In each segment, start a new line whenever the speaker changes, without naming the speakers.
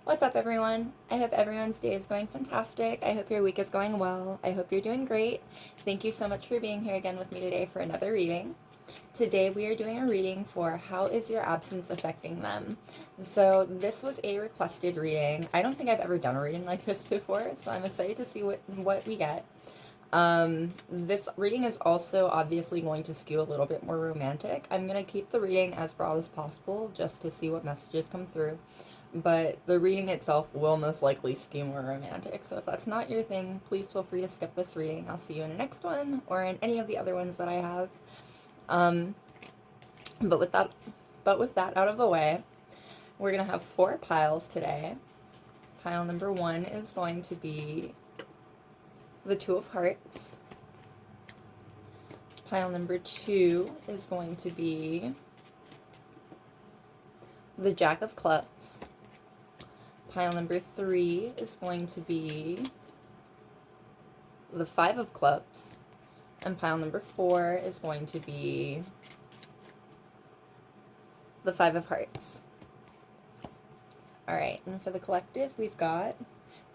What's up, everyone? I hope everyone's day is going fantastic. I hope your week is going well. I hope you're doing great. Thank you so much for being here again with me today for another reading. Today we are doing a reading for How is Your Absence Affecting Them? So this was a requested reading. I don't think I've ever done a reading like this before, so I'm excited to see what we get. This reading is also obviously going to skew a little bit more romantic. I'm going to keep the reading as broad as possible just to see what messages come through. But the reading itself will most likely skew more romantic. So if that's not your thing, please feel free to skip this reading. I'll see you in the next one or in any of the other ones that I have. Um, but with that out of the way, we're gonna have 4 piles today. Pile number 1 is going to be the Two of Hearts. Pile number 2 is going to be the Jack of Clubs. Pile number 3 is going to be the Five of Clubs. And pile number 4 is going to be the Five of Hearts. Alright, and for the collective, we've got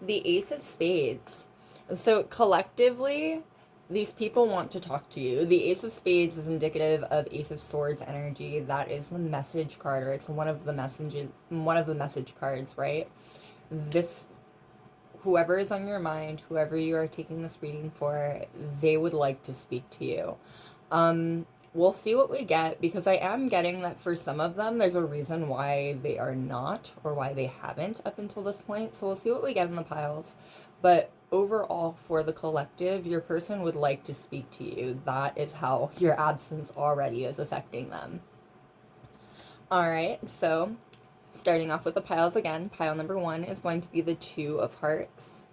the Ace of Spades. So collectively, these people want to talk to you. The Ace of Spades is indicative of Ace of Swords energy. That is the message card, or it's one of the message cards, right? Whoever is on your mind, whoever you are taking this reading for, they would like to speak to you. We'll see what we get, because I am getting that for some of them, there's a reason why they are not, or why they haven't up until this point. So we'll see what we get in the piles. But overall, for the collective, your person would like to speak to you. That is how your absence already is affecting them. Alright, so starting off with the piles again, pile number 1 is going to be the Two of Hearts.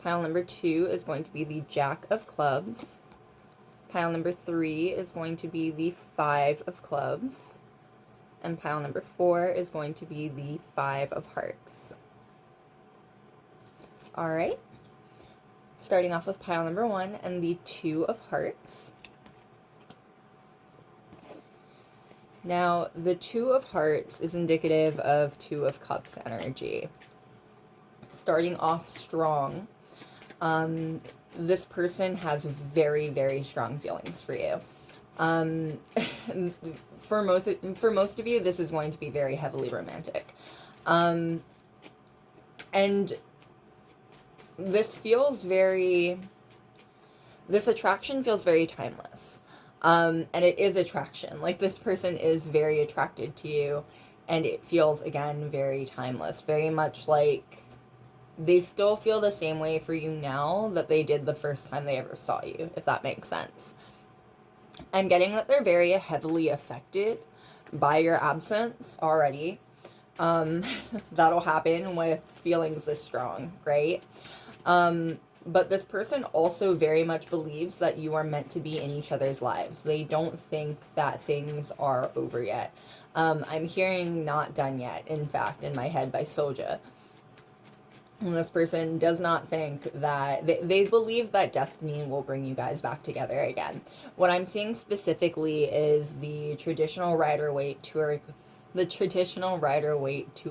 Pile number 2 is going to be the Jack of Clubs. Pile number 3 is going to be the Five of Clubs. And pile number 4 is going to be the Five of Hearts. Alright. Starting off with pile number 1 and the Two of Hearts. Now, the Two of Hearts is indicative of Two of Cups energy. Starting off strong, this person has very, very strong feelings for you. For most of you, this is going to be very heavily romantic. And this attraction feels very timeless. And it is attraction. Like, this person is very attracted to you, and it feels, again, very timeless. Very much like they still feel the same way for you now that they did the first time they ever saw you, if that makes sense. I'm getting that they're very heavily affected by your absence already. That'll happen with feelings this strong, right? But this person also very much believes that you are meant to be in each other's lives. They don't think that things are over yet. I'm hearing not done yet, in fact, in my head by Soja. And this person does not think that, they believe that destiny will bring you guys back together again. What I'm seeing specifically is the traditional Rider-Waite Two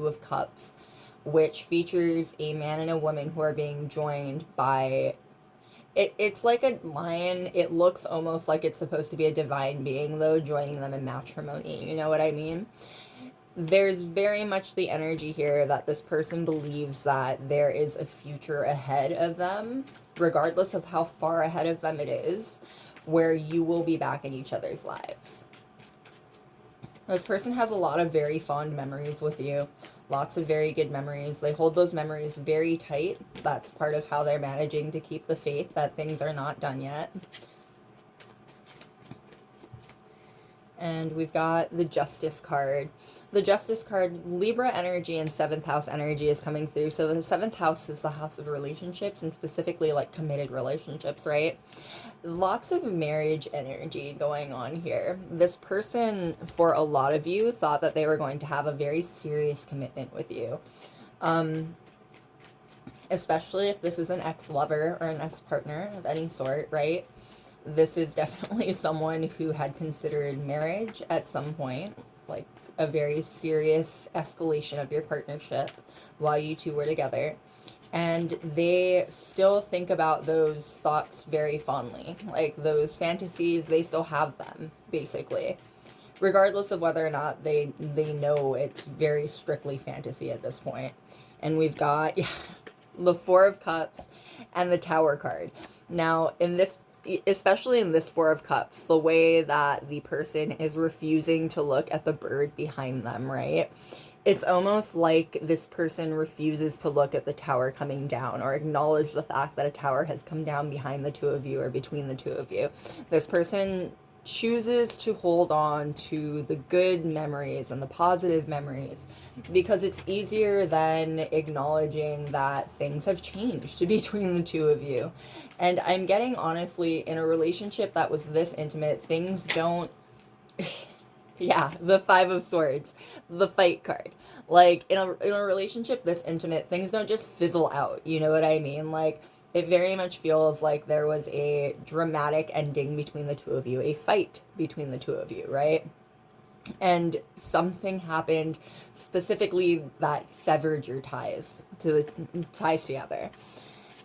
of Cups, which features a man and a woman who are being joined by, it's like a lion. It looks almost like it's supposed to be a divine being, though, joining them in matrimony. You know what I mean? There's very much the energy here that this person believes that there is a future ahead of them, regardless of how far ahead of them it is, where you will be back in each other's lives. This person has a lot of very fond memories with you. Lots of very good memories. They hold those memories very tight. That's part of how they're managing to keep the faith that things are not done yet. And we've got the Justice card. The Justice card, Libra energy and 7th house energy is coming through. So the 7th house is the house of relationships, and specifically like committed relationships, right? Lots of marriage energy going on here. This person, for a lot of you, thought that they were going to have a very serious commitment with you. Especially if this is an ex-lover or an ex-partner of any sort, right? This is definitely someone who had considered marriage at some point, like a very serious escalation of your partnership while you two were together. And they still think about those thoughts very fondly. Like those fantasies, they still have them, basically. Regardless of whether or not they know it's very strictly fantasy at this point. And we've got the Four of Cups and the Tower card. Now, in this, especially in this Four of Cups, the way that the person is refusing to look at the bird behind them, right? It's almost like this person refuses to look at the tower coming down or acknowledge the fact that a tower has come down behind the two of you or between the two of you. This person chooses to hold on to the good memories and the positive memories because it's easier than acknowledging that things have changed between the two of you. And I'm getting, honestly, in a relationship that was this intimate, things don't yeah, the Five of Swords, the fight card. Like, in a relationship this intimate, things don't just fizzle out, you know what I mean? Like, it very much feels like there was a dramatic ending between the two of you, a fight between the two of you, right? And something happened specifically that severed your ties together.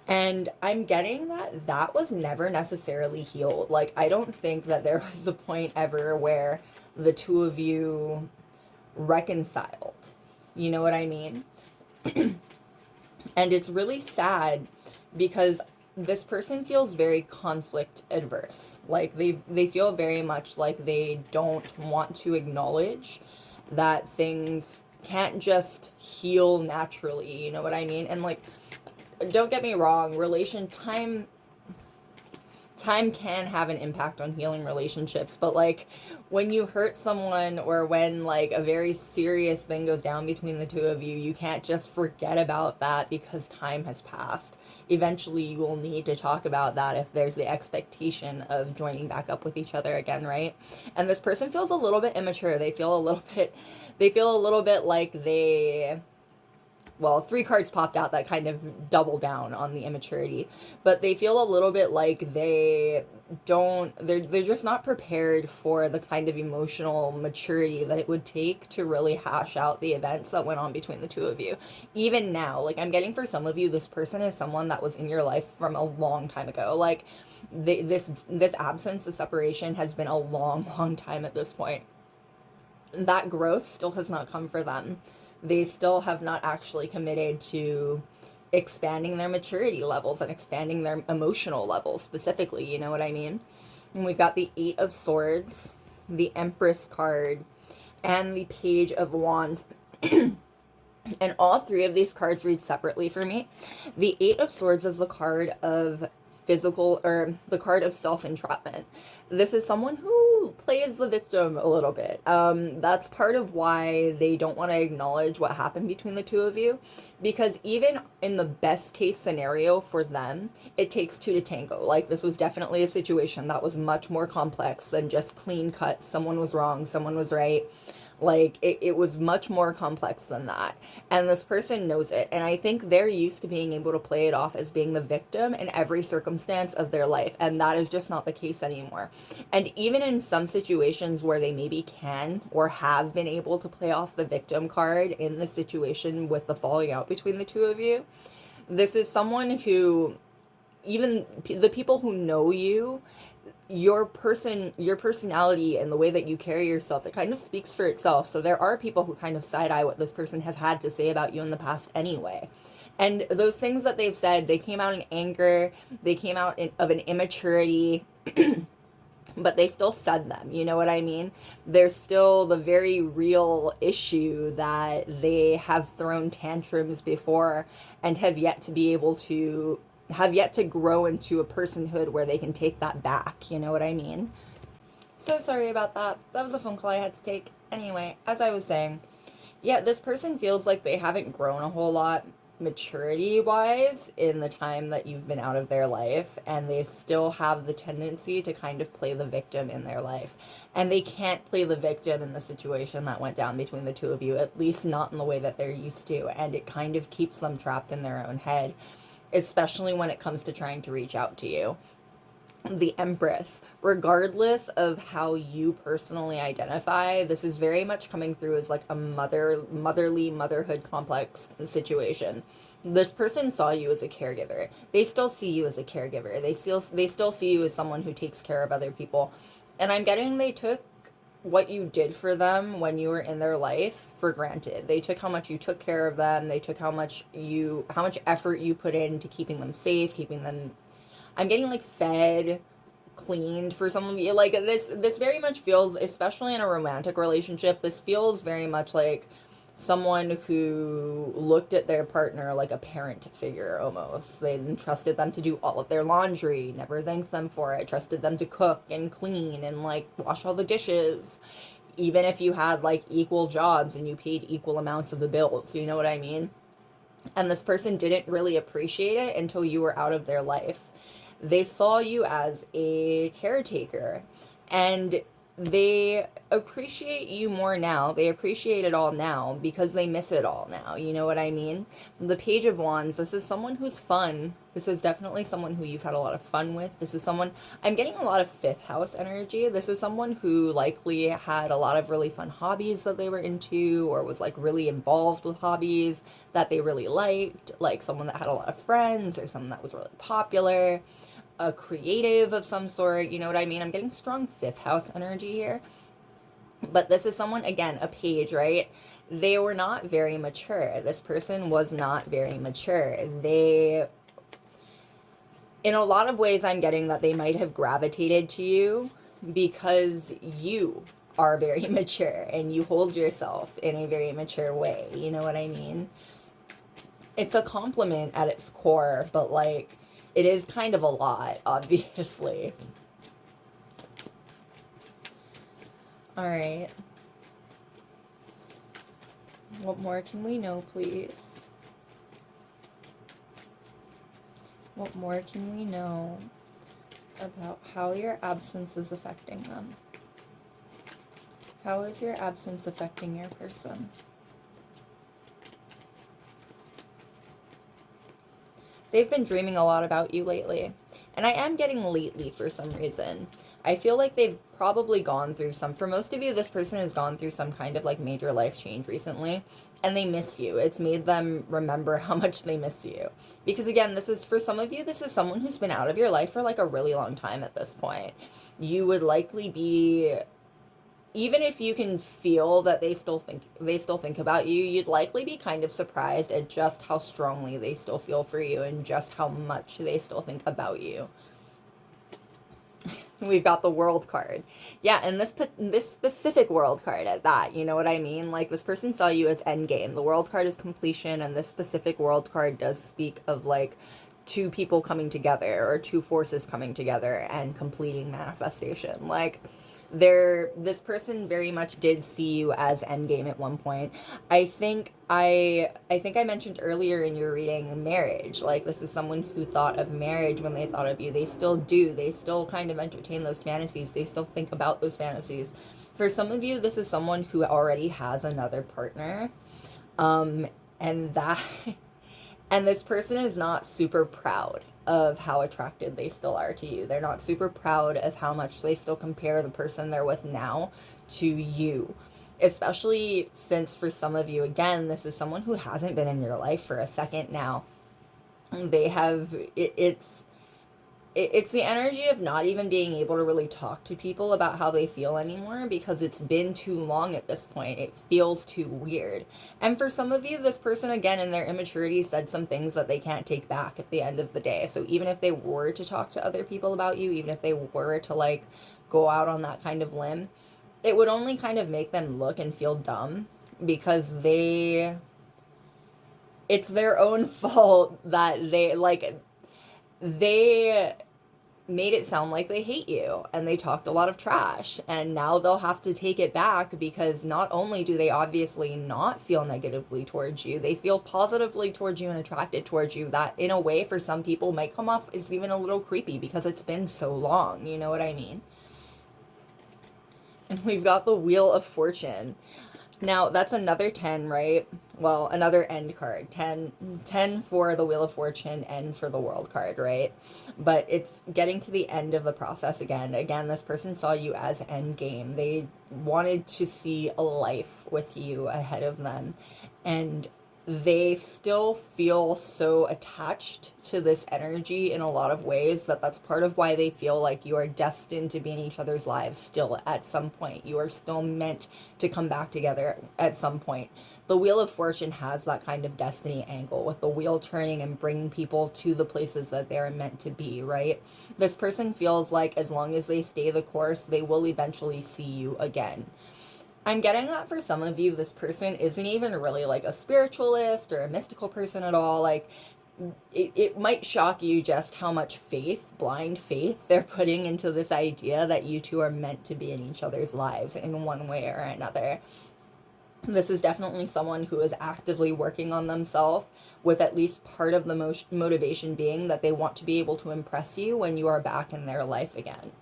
And I'm getting that that was never necessarily healed. Like, I don't think that there was a point ever where the two of you reconciled. You know what I mean? And it's really sad because this person feels very conflict adverse. Like, they feel very much like they don't want to acknowledge that things can't just heal naturally. You know what I mean? And, like, don't get me wrong, time can have an impact on healing relationships, but like when you hurt someone or when like a very serious thing goes down between the two of you, you can't just forget about that because time has passed. Eventually you will need to talk about that if there's the expectation of joining back up with each other again, right? And this person feels a little bit immature. They feel a little bit like well, 3 cards popped out that kind of double down on the immaturity, but they feel a little bit like they're just not prepared for the kind of emotional maturity that it would take to really hash out the events that went on between the two of you. Even now, like, I'm getting for some of you, this person is someone that was in your life from a long time ago. Like, this absence, the separation has been a long time at this point. That growth still has not come for them. They still have not actually committed to expanding their maturity levels and expanding their emotional levels specifically, you know what I mean? And we've got the 8 of Swords, the Empress card, and the Page of Wands. And all 3 of these cards read separately for me. The 8 of Swords is the card of the card of self-entrapment. This is someone who plays the victim a little bit. That's part of why they don't want to acknowledge what happened between the two of you, because even in the best case scenario for them, it takes 2 to tango. Like, this was definitely a situation that was much more complex than just clean cut. Someone was wrong, someone was right. Like, it was much more complex than that. And this person knows it. And I think they're used to being able to play it off as being the victim in every circumstance of their life. And that is just not the case anymore. And even in some situations where they maybe can or have been able to play off the victim card in the situation with the falling out between the two of you, this is someone who, even the people who know you, your personality and the way that you carry yourself, it kind of speaks for itself. So there are people who kind of side-eye what this person has had to say about you in the past anyway. And those things that they've said, they came out in anger, they came out of an immaturity, but they still said them, you know what I mean? There's still the very real issue that they have thrown tantrums before and have yet to grow into a personhood where they can take that back, you know what I mean? So sorry about that. That was a phone call I had to take. Anyway, as I was saying, yeah, this person feels like they haven't grown a whole lot maturity-wise in the time that you've been out of their life, and they still have the tendency to kind of play the victim in their life. And they can't play the victim in the situation that went down between the two of you, at least not in the way that they're used to, and it kind of keeps them trapped in their own head, especially when it comes to trying to reach out to you. the Empress. Regardless of how you personally identify, this is very much coming through as like a motherly motherhood complex situation. This person saw you as a caregiver. They still see you as a caregiver. They still see you as someone who takes care of other people. And I'm getting they took what you did for them when you were in their life for granted. They took how much you took care of them. They took how much effort you put into keeping them safe, keeping them, I'm getting like fed, cleaned for some of you. Like this very much feels, especially in a romantic relationship, this feels very much like someone who looked at their partner like a parent figure almost. They entrusted them to do all of their laundry, never thanked them for it, trusted them to cook and clean and like wash all the dishes. Even if you had like equal jobs and you paid equal amounts of the bills, you know what I mean? And this person didn't really appreciate it until you were out of their life. They saw you as a caretaker, and they appreciate you more now. They appreciate it all now because they miss it all now. You know what I mean? The Page of Wands, this is someone who's fun. This is definitely someone who you've had a lot of fun with. This is someone, I'm getting a lot of fifth house energy. This is someone who likely had a lot of really fun hobbies that they were into, or was like really involved with hobbies that they really liked, like someone that had a lot of friends or someone that was really popular, a creative of some sort. You know what I mean? I'm getting strong fifth house energy here. But this is someone, again, a page, right? They were not very mature. This person was not very mature. They, in a lot of ways, I'm getting that they might have gravitated to you because you are very mature and you hold yourself in a very mature way. You know what I mean? It's a compliment at its core, but like, it is kind of a lot, obviously. All right. What more can we know, please? What more can we know about how your absence is affecting them? How is your absence affecting your person? They've been dreaming a lot about you lately. And I am getting lately for some reason. I feel like they've probably gone through some, for most of you, this person has gone through some kind of like major life change recently, and they miss you. It's made them remember how much they miss you. Because again, this is, for some of you, this is someone who's been out of your life for like a really long time at this point. You would likely be, even if you can feel that they still think about you, you'd likely be kind of surprised at just how strongly they still feel for you and just how much they still think about you. We've got the World card. Yeah, and this specific World card at that, you know what I mean? Like, this person saw you as endgame. The World card is completion, and this specific World card does speak of, like, two people coming together, or two forces coming together and completing manifestation. Like, this person very much did see you as endgame at one point. I think I mentioned earlier in your reading marriage. Like, this is someone who thought of marriage when they thought of you. They still do. They still kind of entertain those fantasies. They still think about those fantasies. For some of you, this is someone who already has another partner. And that and this person is not super proud of how attracted they still are to you. They're not super proud of how much they still compare the person they're with now to you. Especially since for some of you, again, this is someone who hasn't been in your life for a second now. They have, it's the energy of not even being able to really talk to people about how they feel anymore because it's been too long at this point. It feels too weird. And for some of you, this person, again, in their immaturity, said some things that they can't take back at the end of the day. So even if they were to talk to other people about you, even if they were to, like, go out on that kind of limb, it would only kind of make them look and feel dumb because it's their own fault that they made it sound like they hate you and they talked a lot of trash, and now they'll have to take it back because not only do they obviously not feel negatively towards you, they feel positively towards you and attracted towards you. That in a way for some people might come off as even a little creepy because it's been so long, you know what I mean? And we've got the Wheel of Fortune. Now, that's another 10, right? well, another end card. 10 for the Wheel of Fortune, and for the World card, right? But it's getting to the end of the process again. Again, this person saw you as end game. They wanted to see a life with you ahead of them. And they still feel so attached to this energy in a lot of ways that's part of why they feel like you are destined to be in each other's lives still at some point. You are still meant to come back together at some point. The Wheel of Fortune has that kind of destiny angle, with the wheel turning and bringing people to the places that they're meant to be, right? This person feels like as long as they stay the course, they will eventually see you again. I'm getting that for some of you, this person isn't even really like a spiritualist or a mystical person at all. Like, it might shock you just how much faith, blind faith, they're putting into this idea that you two are meant to be in each other's lives in one way or another. This is definitely someone who is actively working on themselves, with at least part of the motivation being that they want to be able to impress you when you are back in their life again.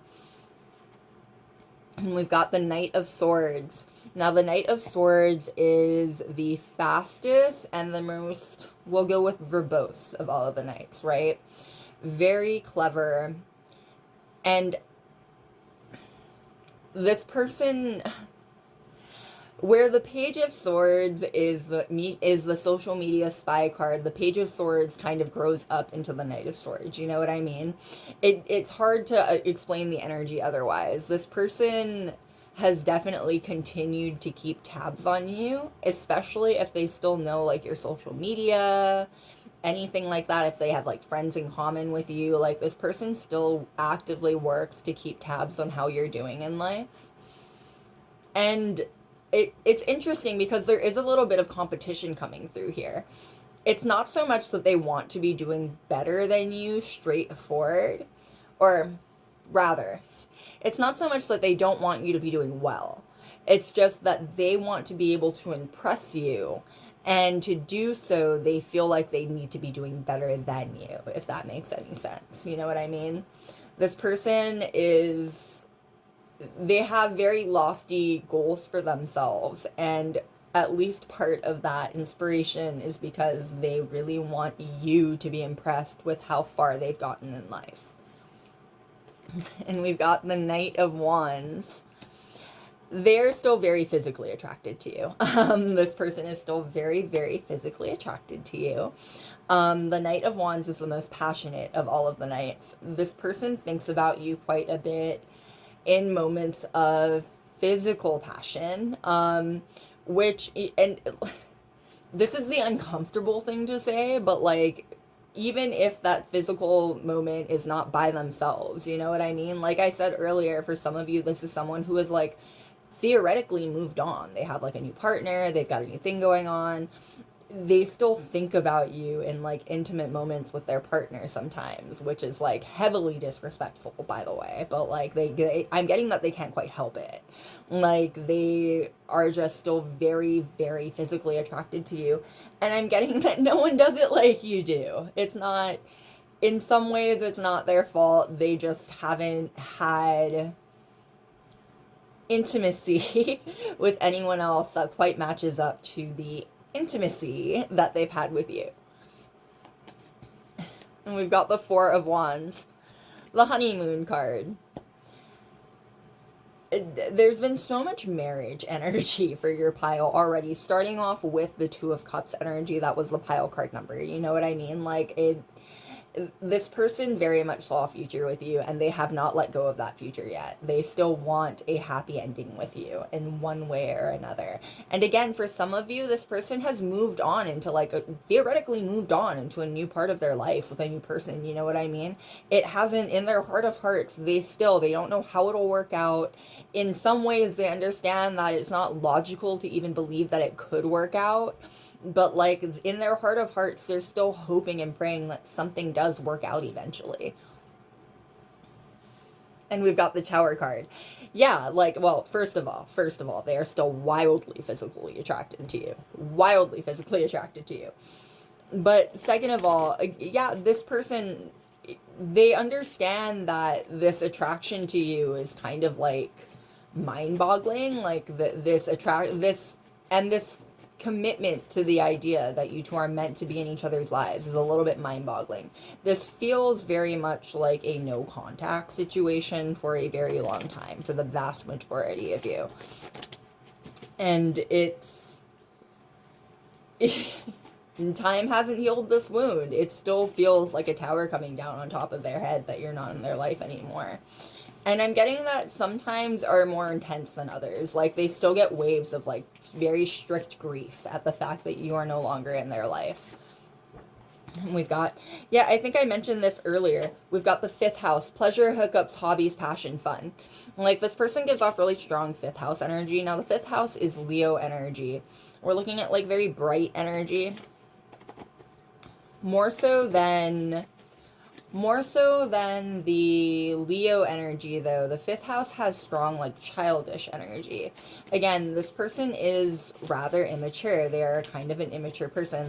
And we've got the Knight of Swords. Now, the Knight of Swords is the fastest and the most, we'll go with verbose of all of the knights, right? Very clever. And this person, where the Page of Swords is the social media spy card, the Page of Swords kind of grows up into the Knight of Swords. You know what I mean? It's hard to explain the energy otherwise. This person has definitely continued to keep tabs on you, especially if they still know like your social media, anything like that. If they have like friends in common with you, like this person still actively works to keep tabs on how you're doing in life. And it's interesting because there is a little bit of competition coming through here. It's not so much that they want to be doing better than you straightforward, or rather, it's not so much that they don't want you to be doing well. It's just that they want to be able to impress you, and to do so, they feel like they need to be doing better than you, if that makes any sense. You know what I mean? This person they have very lofty goals for themselves, and at least part of that inspiration is because they really want you to be impressed with how far they've gotten in life. And we've got the Knight of Wands. They're still very physically attracted to you. This person is still very, very physically attracted to you. The Knight of Wands is the most passionate of all of the knights. This person thinks about you quite a bit in moments of physical passion, which, and this is the uncomfortable thing to say, but like, even if that physical moment is not by themselves, you know what I mean? Like I said earlier, for some of you, this is someone who is like theoretically moved on. They have like a new partner, they've got a new thing going on. They still think about you in like intimate moments with their partner sometimes, which is like heavily disrespectful, by the way. But like I'm getting that they can't quite help it. Like they are just still very, very physically attracted to you. And I'm getting that no one does it like you do. It's not, in some ways, it's not their fault. They just haven't had intimacy with anyone else that quite matches up to the intimacy that they've had with you. And we've got the Four of Wands, the honeymoon card. There's been so much marriage energy for your pile already, starting off with the Two of Cups energy. That was the pile card number. You know what I mean? Like, this person very much saw a future with you, and they have not let go of that future yet. They still want a happy ending with you in one way or another. And again, for some of you, this person has moved on into theoretically moved on into a new part of their life with a new person. You know what I mean? It hasn't, in their heart of hearts, they don't know how it'll work out. In some ways, they understand that it's not logical to even believe that it could work out. But like in their heart of hearts, they're still hoping and praying that something does work out eventually. And we've got the Tower card. Yeah, like, well, first of all, they are still wildly physically attracted to you. Wildly physically attracted to you. But second of all, yeah, this person, they understand that this attraction to you is kind of like mind-boggling. Like this commitment to the idea that you two are meant to be in each other's lives is a little bit mind-boggling. This feels very much like a no contact situation for a very long time for the vast majority of you. And time hasn't healed this wound. It still feels like a tower coming down on top of their head that you're not in their life anymore. And I'm getting that sometimes are more intense than others. Like, they still get waves of, like, very strict grief at the fact that you are no longer in their life. And we've got, yeah, I think I mentioned this earlier. We've got the 5th house, pleasure, hookups, hobbies, passion, fun. Like, this person gives off really strong 5th house energy. Now, the 5th house is Leo energy. We're looking at, like, very bright energy. More so than the Leo energy, though, the 5th house has strong, like, childish energy. Again, this person is rather immature. They are kind of an immature person.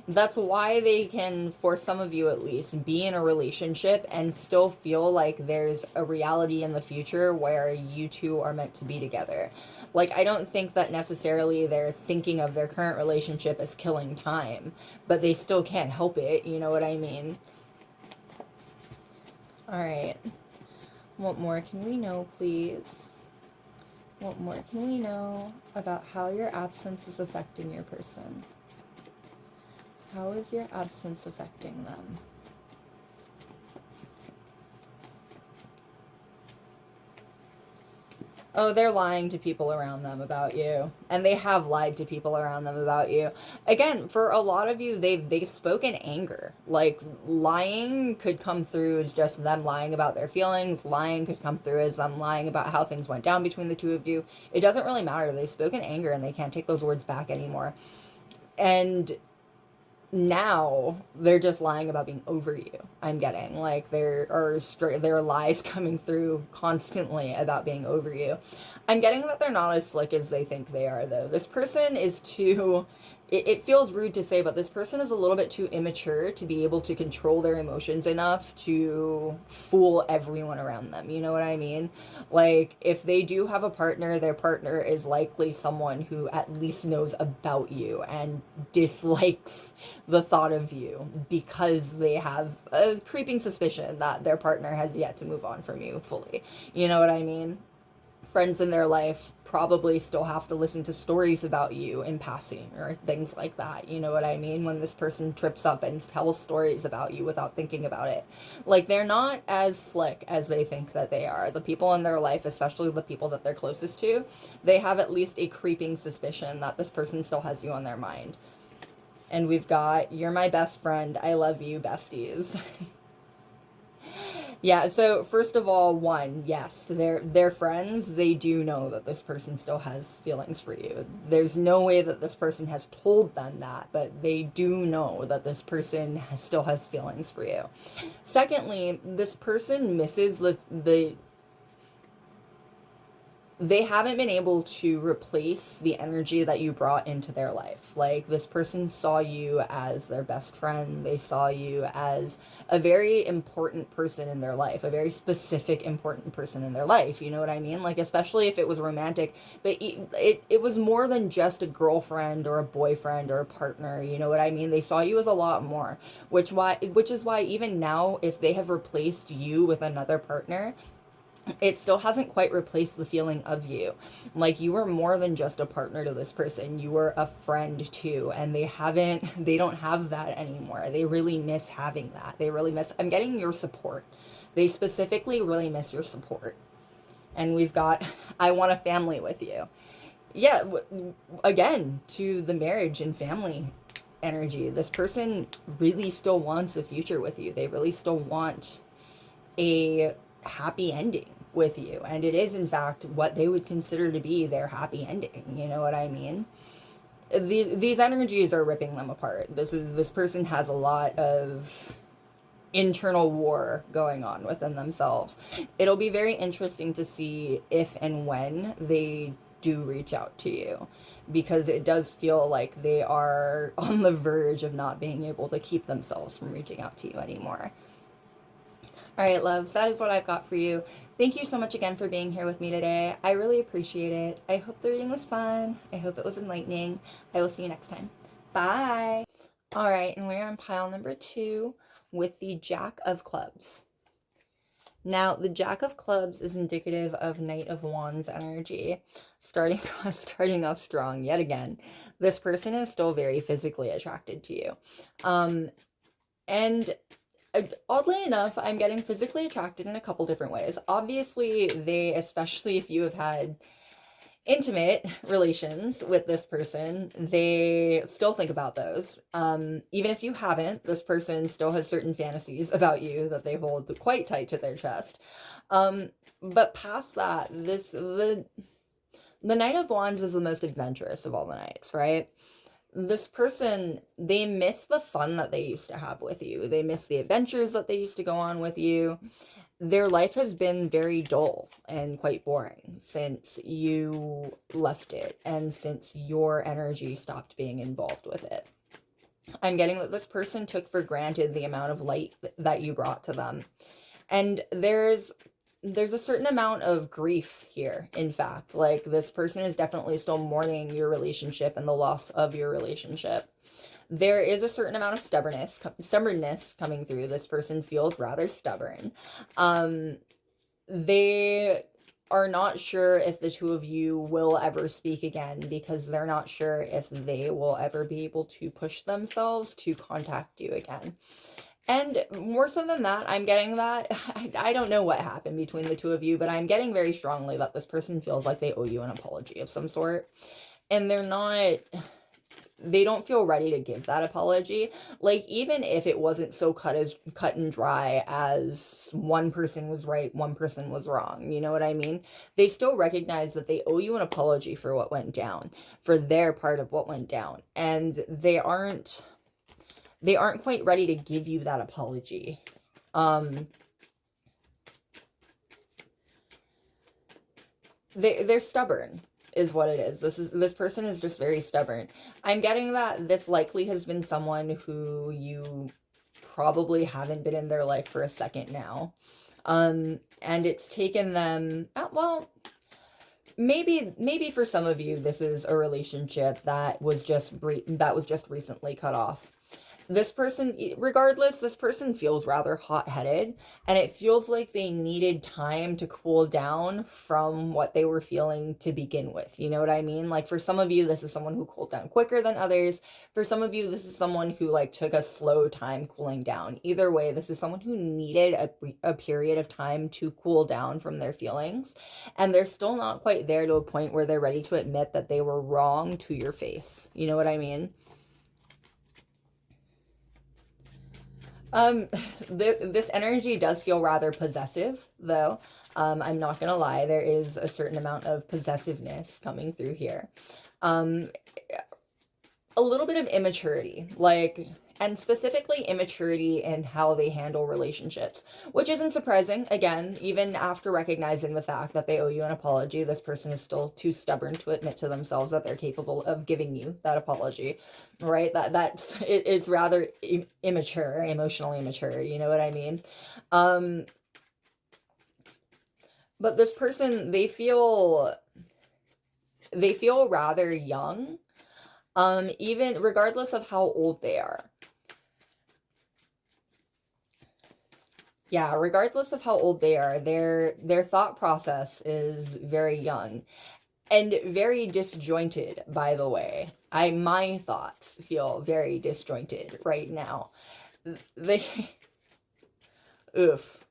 That's why they can, for some of you at least, be in a relationship and still feel like there's a reality in the future where you two are meant to be together. Like, I don't think that necessarily they're thinking of their current relationship as killing time, but they still can't help it, you know what I mean? Alright. What more can we know, please? What more can we know about how your absence is affecting your person? How is your absence affecting them? Oh, they're lying to people around them about you. And they have lied to people around them about you. Again, for a lot of you, they've spoken anger. Like, lying could come through as just them lying about their feelings. Lying could come through as them lying about how things went down between the two of you. It doesn't really matter. They've spoken anger and they can't take those words back anymore. And now they're just lying about being over you. I'm getting, like, there are lies coming through constantly about being over you. I'm getting that they're not as slick as they think they are, though. This person is too, it feels rude to say, but this person is a little bit too immature to be able to control their emotions enough to fool everyone around them. You know what I mean? Like, if they do have a partner, their partner is likely someone who at least knows about you and dislikes the thought of you because they have a creeping suspicion that their partner has yet to move on from you fully. You know what I mean? Friends in their life probably still have to listen to stories about you in passing or things like that. You know what I mean? When this person trips up and tells stories about you without thinking about it. Like, they're not as slick as they think that they are. The people in their life, especially the people that they're closest to, they have at least a creeping suspicion that this person still has you on their mind. And we've got, you're my best friend, I love you, besties. Yeah, so first of all, one, yes, they're friends. They do know that this person still has feelings for you. There's no way that this person has told them that, but they do know that this person still has feelings for you. Secondly, this person misses they haven't been able to replace the energy that you brought into their life. Like, this person saw you as their best friend. They saw you as a very important person in their life, a very specific, important person in their life. You know what I mean? Like, especially if it was romantic, but it was more than just a girlfriend or a boyfriend or a partner. You know what I mean? They saw you as a lot more, which is why even now, if they have replaced you with another partner, it still hasn't quite replaced the feeling of you. Like, you were more than just a partner to this person. You were a friend too, and they don't have that anymore. They really miss having that. I'm getting your support. They specifically really miss your support. And we've got, I want a family with you. Yeah, again, to the marriage and family energy. This person really still wants a future with you. They really still want a happy ending with you, and it is in fact what they would consider to be their happy ending. You know what I mean? These energies are ripping them apart. This person has a lot of internal war going on within themselves. It'll be very interesting to see if and when they do reach out to you, because it does feel like they are on the verge of not being able to keep themselves from reaching out to you anymore. All right, loves, that is what I've got for you. Thank you so much again for being here with me today. I really appreciate it. I hope the reading was fun. I hope it was enlightening. I will see you next time. Bye. All right, and we're on pile number 2 with the Jack of Clubs. Now, the Jack of Clubs is indicative of Knight of Wands energy. Starting off strong yet again. This person is still very physically attracted to you. And oddly enough, I'm getting physically attracted in a couple different ways. Obviously, especially if you have had intimate relations with this person, they still think about those. Even if you haven't, this person still has certain fantasies about you that they hold quite tight to their chest. But past that, the Knight of Wands is the most adventurous of all the knights, right? This person, they miss the fun that they used to have with you. They miss the adventures that they used to go on with you. Their life has been very dull and quite boring since you left it and since your energy stopped being involved with it. I'm getting that this person took for granted the amount of light that you brought to them. And there's a certain amount of grief here, in fact. Like, this person is definitely still mourning your relationship and the loss of your relationship. There is a certain amount of stubbornness coming through. This person feels rather stubborn. They are not sure if the two of you will ever speak again because they're not sure if they will ever be able to push themselves to contact you again. And more so than that, I'm getting that, I don't know what happened between the two of you, but I'm getting very strongly that this person feels like they owe you an apology of some sort. And they don't feel ready to give that apology. Like, even if it wasn't so cut and dry as one person was right, one person was wrong, you know what I mean? They still recognize that they owe you an apology for what went down, for their part of what went down. And they aren't quite ready to give you that apology. They're stubborn is what it is. This person is just very stubborn. I'm getting that this likely has been someone who you probably haven't been in their life for a second now. And it's taken them, well, maybe for some of you this is a relationship that was just recently cut off. This person, regardless, this person feels rather hot-headed, and it feels like they needed time to cool down from what they were feeling to begin with. You know what I mean? Like, for some of you, this is someone who cooled down quicker than others. For some of you, this is someone who, like, took a slow time cooling down. Either way, this is someone who needed a period of time to cool down from their feelings, and they're still not quite there to a point where they're ready to admit that they were wrong to your face. You know what I mean? This energy does feel rather possessive, though. I'm not gonna lie, there is a certain amount of possessiveness coming through here. A little bit of immaturity, like, and specifically immaturity in how they handle relationships, which isn't surprising. Again, even after recognizing the fact that they owe you an apology, this person is still too stubborn to admit to themselves that they're capable of giving you that apology, right? It's rather immature, emotionally immature, you know what I mean? But this person, they feel rather young, even regardless of how old they are. Yeah, regardless of how old they are, their thought process is very young and very disjointed, by the way. My thoughts feel very disjointed right now. They oof.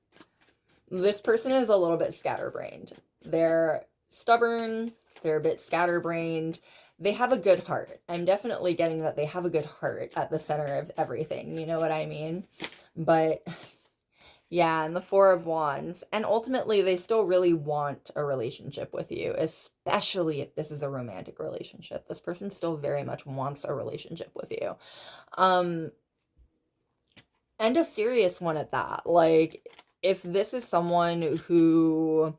This person is a little bit scatterbrained. They're stubborn, they're a bit scatterbrained. They have a good heart. I'm definitely getting that they have a good heart at the center of everything, you know what I mean? But yeah, and the Four of Wands. And ultimately, they still really want a relationship with you, especially if this is a romantic relationship. This person still very much wants a relationship with you. And a serious one at that. Like, if this is someone who,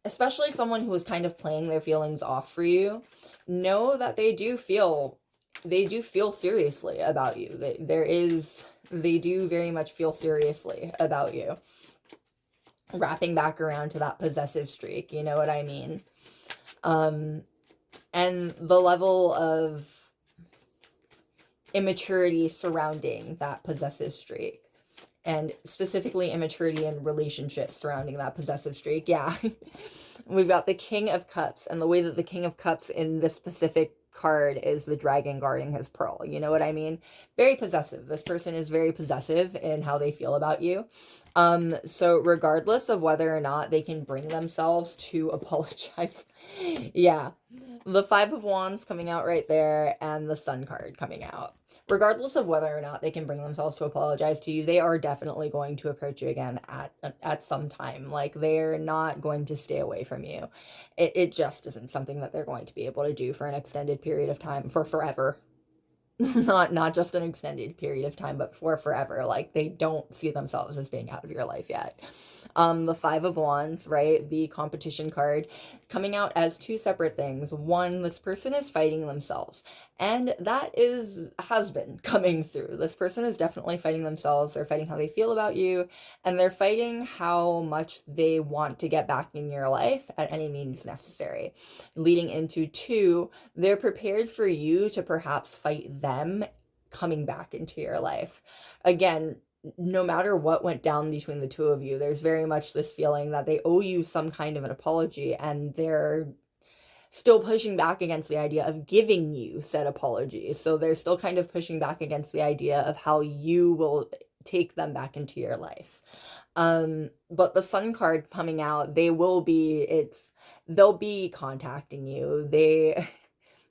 especially someone who is kind of playing their feelings off for you, know that they do feel seriously about you. They do very much feel seriously about you. wrapping back around to that possessive streak, you know what I mean? And the level of immaturity surrounding that possessive streak, and specifically immaturity in relationships surrounding that possessive streak. Yeah. We've got the King of Cups, and the way that the King of Cups in this specific card is the dragon guarding his pearl. You know what I mean? Very possessive. This person is very possessive in how they feel about you. So regardless of whether or not they can bring themselves to apologize, yeah, the Five of Wands coming out right there, and the Sun card coming out. Regardless of whether or not they can bring themselves to apologize to you, they are definitely going to approach you again at some time. Like, they're not going to stay away from you. It just isn't something that they're going to be able to do for an extended period of time, for forever. Not just an extended period of time, but for forever. Like, they don't see themselves as being out of your life yet. The Five of Wands, right? The competition card coming out as two separate things. One, this person is fighting themselves, and that has been coming through. This person is definitely fighting themselves. They're fighting how they feel about you, and they're fighting how much they want to get back in your life at any means necessary. Leading into two, they're prepared for you to perhaps fight them coming back into your life. Again, no matter what went down between the two of you, there's very much this feeling that they owe you some kind of an apology, and they're still pushing back against the idea of giving you said apology. So they're still kind of pushing back against the idea of how you will take them back into your life. But the Sun card coming out, they'll be contacting you.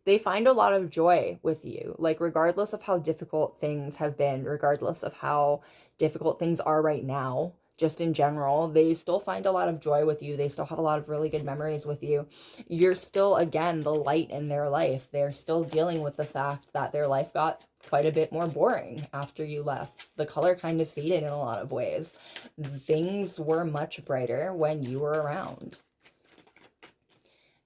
They find a lot of joy with you, like, regardless of how difficult things have been, regardless of how difficult things are right now, just in general, they still find a lot of joy with you. They still have a lot of really good memories with you. You're still, again, the light in their life. They're still dealing with the fact that their life got quite a bit more boring after you left. The color kind of faded in a lot of ways. Things were much brighter when you were around.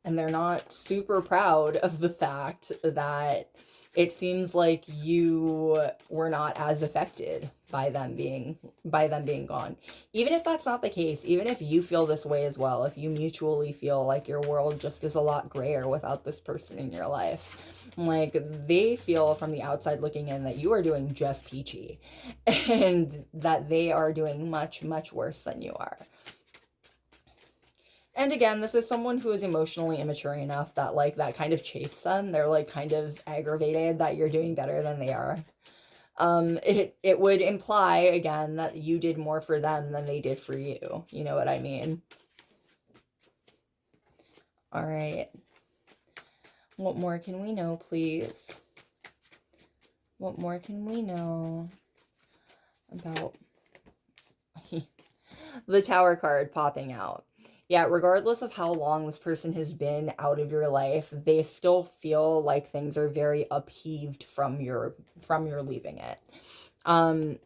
And they're not super proud of the fact that it seems like you were not as affected by them being gone. Even if that's not the case, even if you feel this way as well, if you mutually feel like your world just is a lot grayer without this person in your life, like, they feel from the outside looking in that you are doing just peachy, and that they are doing much, much worse than you are. And again, this is someone who is emotionally immature enough that, like, that kind of chafes them. They're, like, kind of aggravated that you're doing better than they are. It would imply, again, that you did more for them than they did for you. You know what I mean? All right. What more can we know, please? What more can we know about the Tower card popping out? Yeah, regardless of how long this person has been out of your life, they still feel like things are very upheaved from your leaving it.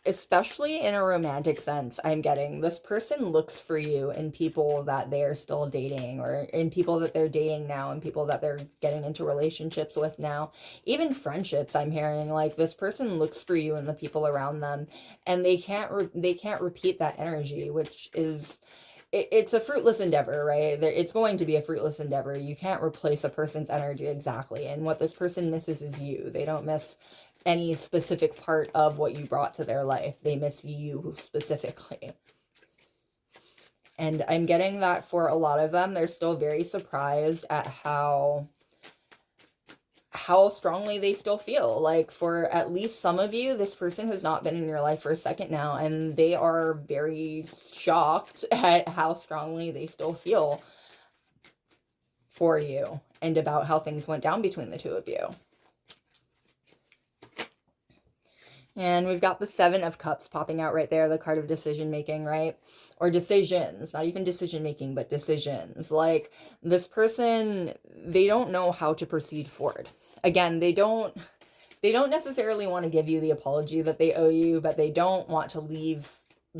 Especially in a romantic sense, I'm getting this person looks for you in people that they're still dating, or in people that they're dating now, and people that they're getting into relationships with now. Even friendships, I'm hearing, like, this person looks for you and the people around them, and they can't repeat that energy, which is, it's a fruitless endeavor, right? It's going to be a fruitless endeavor. You can't replace a person's energy exactly, and what this person misses is you. They don't miss any specific part of what you brought to their life. They miss you specifically. And I'm getting that for a lot of them, they're still very surprised at how strongly they still feel. Like, for at least some of you, this person has not been in your life for a second now, and they are very shocked at how strongly they still feel for you and about how things went down between the two of you. And we've got the Seven of Cups popping out right there, the card of decision making, right? Or decisions, not even decision making, but decisions. Like, this person, they don't know how to proceed forward. Again, they don't necessarily want to give you the apology that they owe you, but they don't want to leave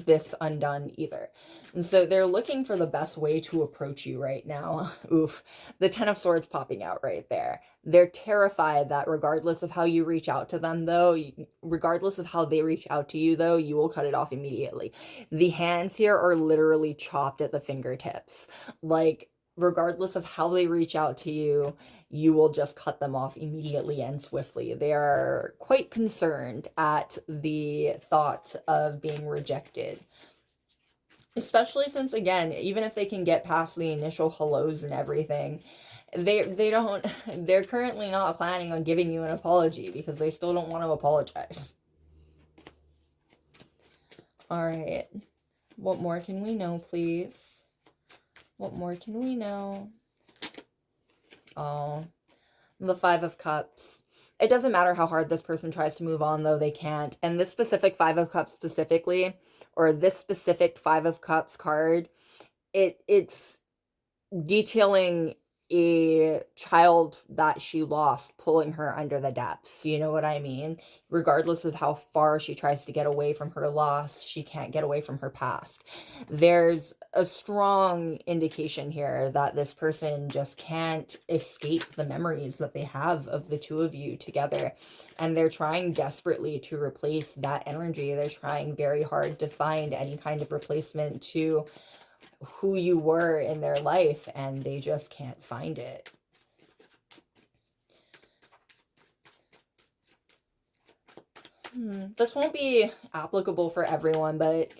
this undone either. And so they're looking for the best way to approach you right now. Oof. The Ten of Swords popping out right there. They're terrified that regardless of how you reach out to them, though, regardless of how they reach out to you, though, you will cut it off immediately. The hands here are literally chopped at the fingertips. Like, regardless of how they reach out to you, you will just cut them off immediately and swiftly. They are quite concerned at the thought of being rejected. Especially since, again, even if they can get past the initial hellos and everything, they're currently not planning on giving you an apology because they still don't want to apologize. All right. What more can we know, please? What more can we know? Oh, the Five of Cups. It doesn't matter how hard this person tries to move on, though, they can't. And this specific Five of Cups specifically, or this specific Five of Cups card, it's detailing a child that she lost, pulling her under the depths. You know what I mean? Regardless of how far she tries to get away from her loss, she can't get away from her past. There's a strong indication here that this person just can't escape the memories that they have of the two of you together. And they're trying desperately to replace that energy. They're trying very hard to find any kind of replacement to who you were in their life, and they just can't find it. This won't be applicable for everyone, but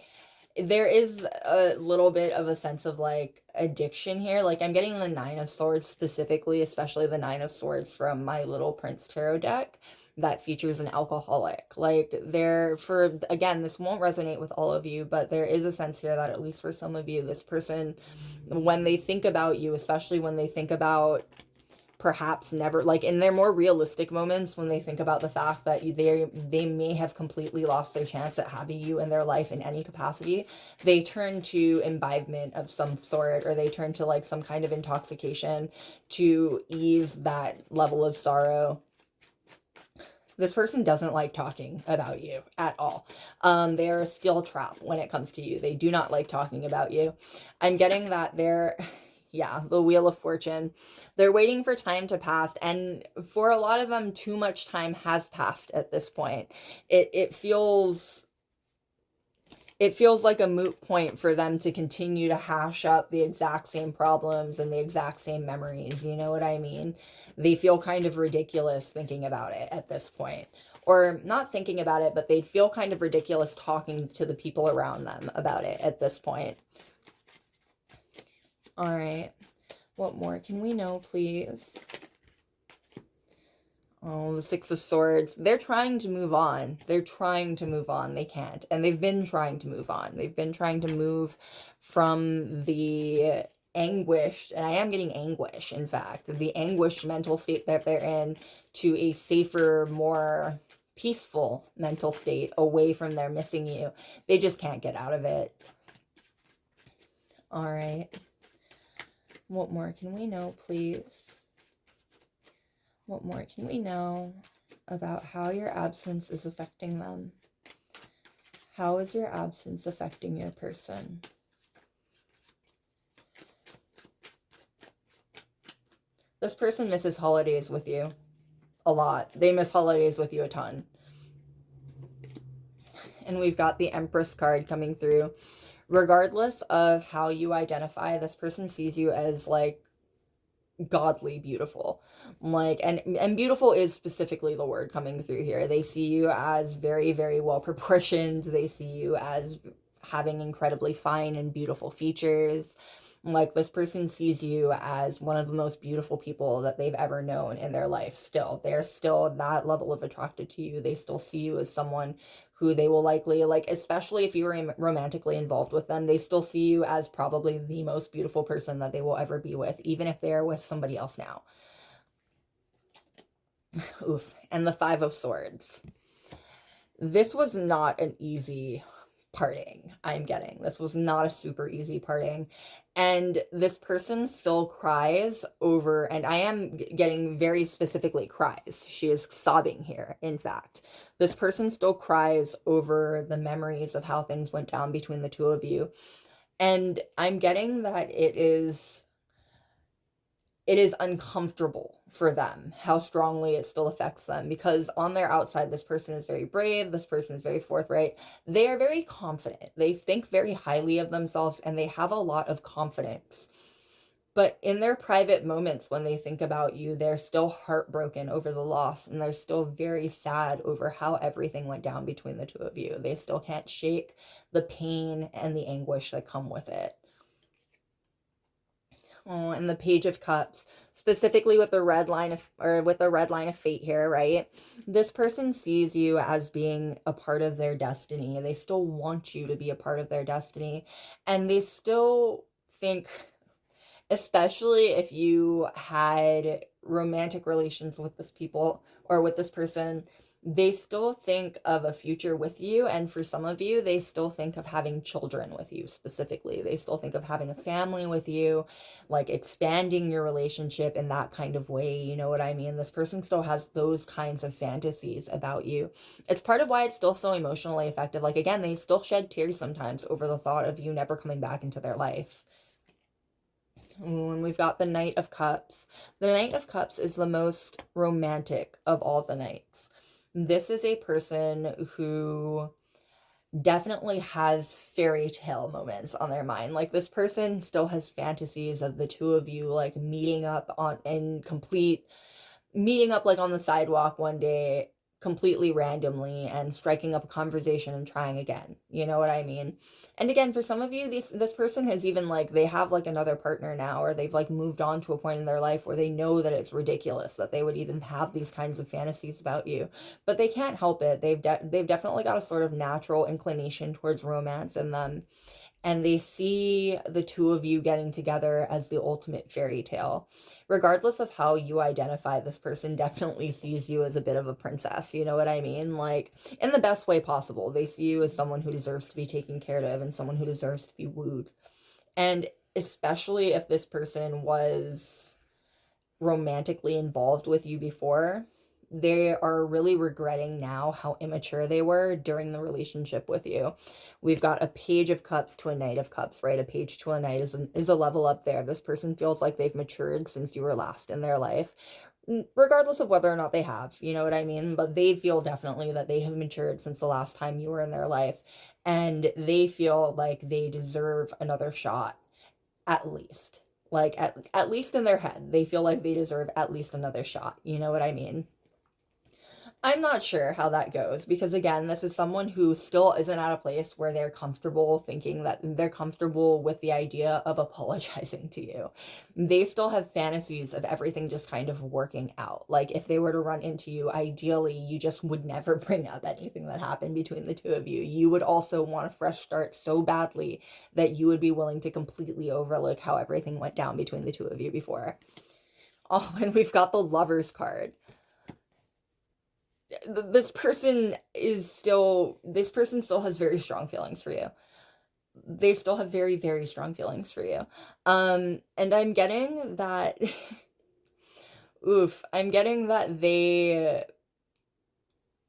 there is a little bit of a sense of like addiction here. Like, I'm getting the Nine of Swords specifically, especially the Nine of Swords from my Little Prince tarot deck that features an alcoholic. Like, again, this won't resonate with all of you, but there is a sense here that at least for some of you, this person, when they think about you, especially when they think about perhaps never, like in their more realistic moments, when they think about the fact that they may have completely lost their chance at having you in their life in any capacity, they turn to imbibement of some sort, or they turn to like some kind of intoxication to ease that level of sorrow. This person doesn't like talking about you at all. They are a steel trap when it comes to you. They do not like talking about you. I'm getting that the Wheel of Fortune. They're waiting for time to pass, and for a lot of them, too much time has passed at this point. It feels like a moot point for them to continue to hash up the exact same problems and the exact same memories. You know what I mean? They feel kind of ridiculous thinking about it at this point. Or not thinking about it, but they feel kind of ridiculous talking to the people around them about it at this point. All right. What more can we know, please? Oh, the Six of Swords. They're trying to move on. They're trying to move on. They can't. And they've been trying to move on. They've been trying to move from the anguished, and I am getting anguish, in fact, the anguished mental state that they're in, to a safer, more peaceful mental state away from their missing you. They just can't get out of it. All right. What more can we know, please? What more can we know about how your absence is affecting them? How is your absence affecting your person? This person misses holidays with you a lot. They miss holidays with you a ton. And we've got the Empress card coming through. Regardless of how you identify, this person sees you as like godly beautiful. Like, and beautiful is specifically the word coming through here. They see you as very, very well proportioned. They see you as having incredibly fine and beautiful features. Like, this person sees you as one of the most beautiful people that they've ever known in their life. Still, they're still that level of attracted to you. They still see you as someone who they will likely, like, especially if you were romantically involved with them, they still see you as probably the most beautiful person that they will ever be with, even if they're with somebody else now. Oof. And the Five of Swords. This was not an easy parting, I'm getting. This was not a super easy parting. And this person still cries over, and I am getting very specifically cries. She is sobbing here, in fact. This person still cries over the memories of how things went down between the two of you. And I'm getting that it is uncomfortable for them how strongly it still affects them, because on their outside this person is very brave, this person is very forthright, they are very confident, they think very highly of themselves, and they have a lot of confidence. But in their private moments when they think about you, they're still heartbroken over the loss, and they're still very sad over how everything went down between the two of you. They still can't shake the pain and the anguish that come with it. Oh, and the Page of Cups, specifically with the red line of fate here, right? This person sees you as being a part of their destiny. They still want you to be a part of their destiny, and they still think, especially if you had romantic relations with this people or with this person, they still think of a future with you. And for some of you, they still think of having children with you specifically. They still think of having a family with you, like expanding your relationship in that kind of way. You know what I mean? This person still has those kinds of fantasies about you. It's part of why it's still so emotionally effective. Like, again, they still shed tears sometimes over the thought of you never coming back into their life. And we've got the Knight of Cups. The Knight of Cups is the most romantic of all the knights. This is a person who definitely has fairy tale moments on their mind. Like, this person still has fantasies of the two of you like meeting up like on the sidewalk one day completely randomly and striking up a conversation and trying again. You know what I mean? And again, for some of you, this person has even like, they have like another partner now, or they've like moved on to a point in their life where they know that it's ridiculous that they would even have these kinds of fantasies about you, but they can't help it. They've definitely got a sort of natural inclination towards romance in them, and they see the two of you getting together as the ultimate fairy tale. Regardless of how you identify, this person definitely sees you as a bit of a princess, you know what I mean? Like, in the best way possible. They see you as someone who deserves to be taken care of and someone who deserves to be wooed. And especially if this person was romantically involved with you before, they are really regretting now how immature they were during the relationship with you. We've got a Page of Cups to a Knight of Cups, right? A page to a knight is a level up there. This person feels like they've matured since you were last in their life, regardless of whether or not they have, you know what I mean? But they feel definitely that they have matured since the last time you were in their life, and they feel like they deserve another shot, at least. Like, at least in their head, they feel like they deserve at least another shot. You know what I mean? I'm not sure how that goes, because again, this is someone who still isn't at a place where they're comfortable thinking that they're comfortable with the idea of apologizing to you. They still have fantasies of everything just kind of working out. Like, if they were to run into you, ideally, you just would never bring up anything that happened between the two of you. You would also want a fresh start so badly that you would be willing to completely overlook how everything went down between the two of you before. Oh, and we've got the Lovers card. This person still has very strong feelings for you. They still have very, very strong feelings for you. And I'm getting that I'm getting that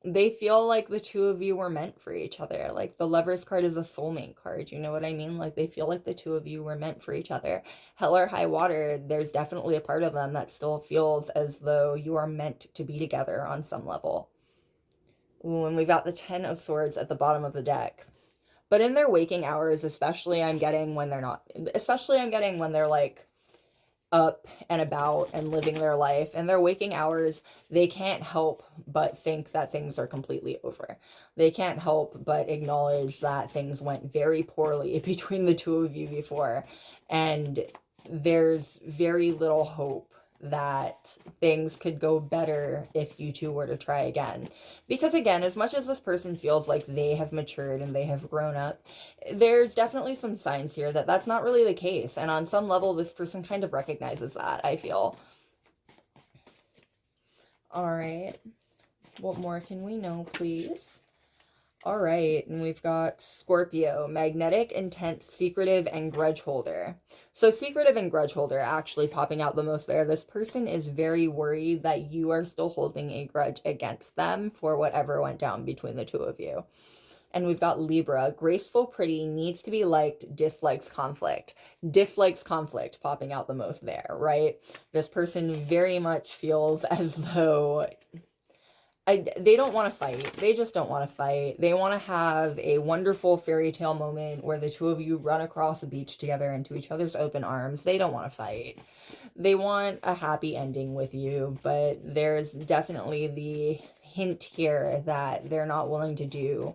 they feel like the two of you were meant for each other. Like, the Lovers card is a soulmate card, you know what I mean? Like, they feel like the two of you were meant for each other. Hell or high water, there's definitely a part of them that still feels as though you are meant to be together on some level. Ooh, and we've got the Ten of Swords at the bottom of the deck. But in their waking hours, especially I'm getting when they're like up and about and living their life, in their waking hours, they can't help but think that things are completely over. They can't help but acknowledge that things went very poorly between the two of you before, and there's very little hope that things could go better if you two were to try again. Because again, as much as this person feels like they have matured and they have grown up, there's definitely some signs here that that's not really the case. And on some level, this person kind of recognizes that, I feel. All right. What more can we know, please? All right, and we've got Scorpio, magnetic, intense, secretive, and grudge holder. So secretive and grudge holder actually popping out the most there. This person is very worried that you are still holding a grudge against them for whatever went down between the two of you. And we've got Libra, graceful, pretty, needs to be liked, dislikes conflict. Dislikes conflict popping out the most there, right? This person very much feels as though they don't want to fight. They just don't want to fight. They want to have a wonderful fairy tale moment where the two of you run across a beach together into each other's open arms. They don't want to fight. They want a happy ending with you, but there's definitely the hint here that they're not willing to do.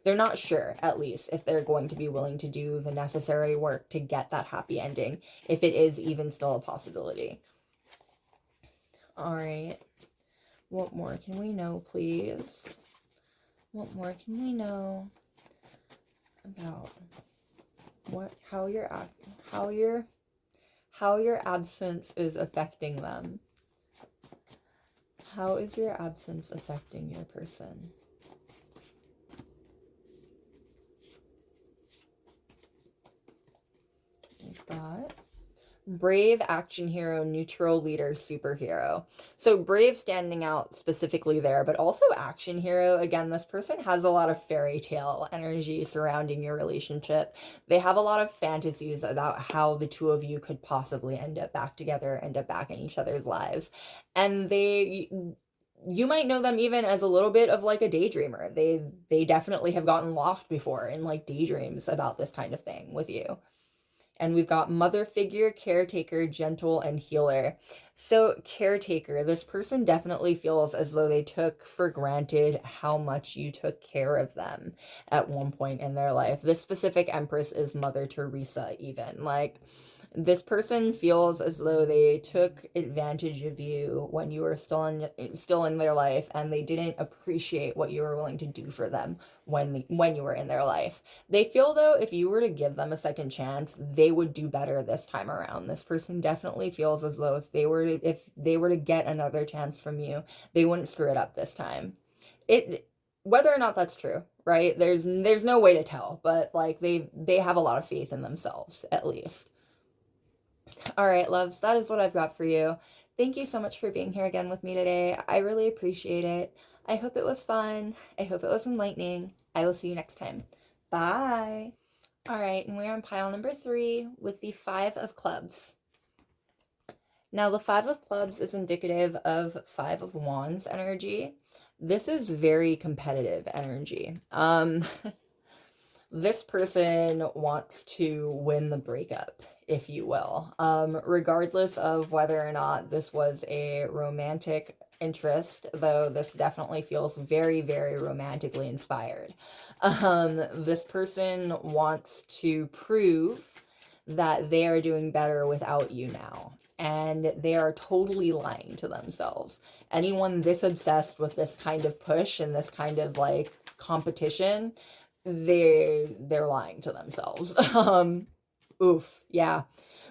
They're not sure, at least, if they're going to be willing to do the necessary work to get that happy ending, if it is even still a possibility. All right. What more can we know, please? What more can we know about how your absence is affecting them? How is your absence affecting your person? We've got brave, action hero, neutral, leader, superhero. So brave standing out specifically there, but also action hero. Again, this person has a lot of fairy tale energy surrounding your relationship. They have a lot of fantasies about how the two of you could possibly end up back together, end up back in each other's lives. And you might know them even as a little bit of like a daydreamer. They definitely have gotten lost before in like daydreams about this kind of thing with you. And we've got mother figure, caretaker, gentle, and healer. So caretaker, this person definitely feels as though they took for granted how much you took care of them at one point in their life. This specific empress is Mother Teresa even. Like, this person feels as though they took advantage of you when you were still in their life, and they didn't appreciate what you were willing to do for them when you were in their life. They feel though if you were to give them a second chance, they would do better this time around. This person definitely feels as though if they were to get another chance from you, they wouldn't screw it up this time. Whether or not that's true, right? There's no way to tell, but like they have a lot of faith in themselves at least. All right, loves, that is what I've got for you. Thank you so much for being here again with me today. I really appreciate it. I hope it was fun. I hope it was enlightening. I will see you next time. Bye. All right, and we're on pile number 3 with the 5 of clubs. Now, the 5 of clubs is indicative of 5 of wands energy. This is very competitive energy. This person wants to win the breakup, if you will, regardless of whether or not this was a romantic interest, though this definitely feels very, very romantically inspired. This person wants to prove that they are doing better without you now, and they are totally lying to themselves. Anyone this obsessed with this kind of push and this kind of like competition, they're lying to themselves. Oof, yeah.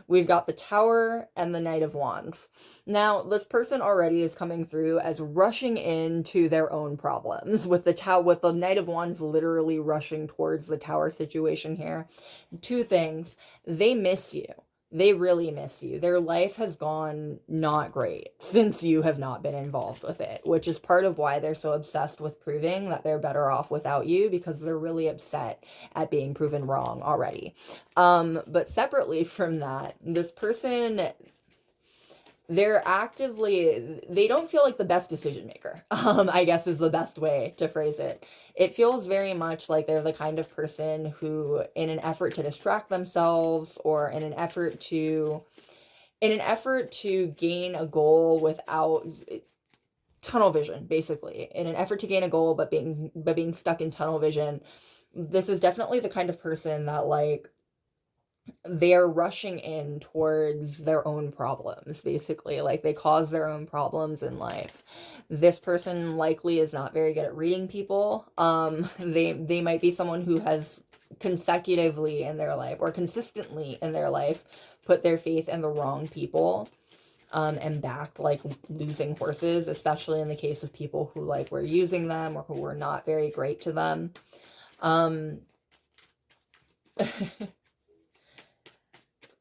We've got the Tower and the Knight of Wands. Now, this person already is coming through as rushing into their own problems with the Knight of Wands literally rushing towards the Tower situation here. 2 things. They miss you. They really miss you. Their life has gone not great since you have not been involved with it, which is part of why they're so obsessed with proving that they're better off without you, because they're really upset at being proven wrong already. But separately from that, this person, they don't feel like the best decision maker, I guess is the best way to phrase it. It feels very much like they're the kind of person who, in an effort to distract themselves, or in an effort to gain a goal without tunnel vision, basically, in an effort to gain a goal, but being stuck in tunnel vision, this is definitely the kind of person that like they're rushing in towards their own problems, basically. Like, they cause their own problems in life. This person likely is not very good at reading people. They might be someone who has consecutively in their life, or consistently in their life, put their faith in the wrong people. and backed like losing horses, especially in the case of people who like were using them or who were not very great to them.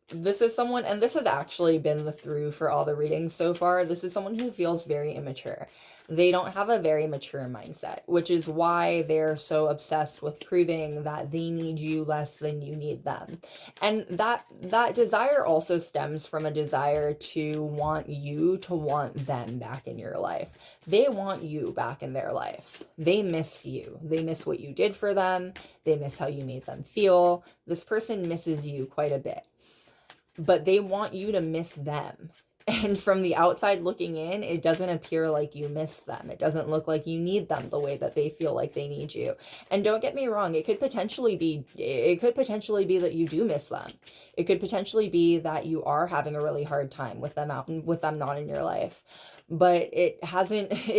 This is someone, and this has actually been the through for all the readings so far. This is someone who feels very immature. They don't have a very mature mindset, which is why they're so obsessed with proving that they need you less than you need them. And that desire also stems from a desire to want you to want them back in your life. They want you back in their life. They miss you. They miss what you did for them. They miss how you made them feel. This person misses you quite a bit. But they want you to miss them. And from the outside looking in, it doesn't appear like you miss them. It doesn't look like you need them the way that they feel like they need you. And don't get me wrong, it could potentially be that you do miss them. It could potentially be that you are having a really hard time with them not in your life. But it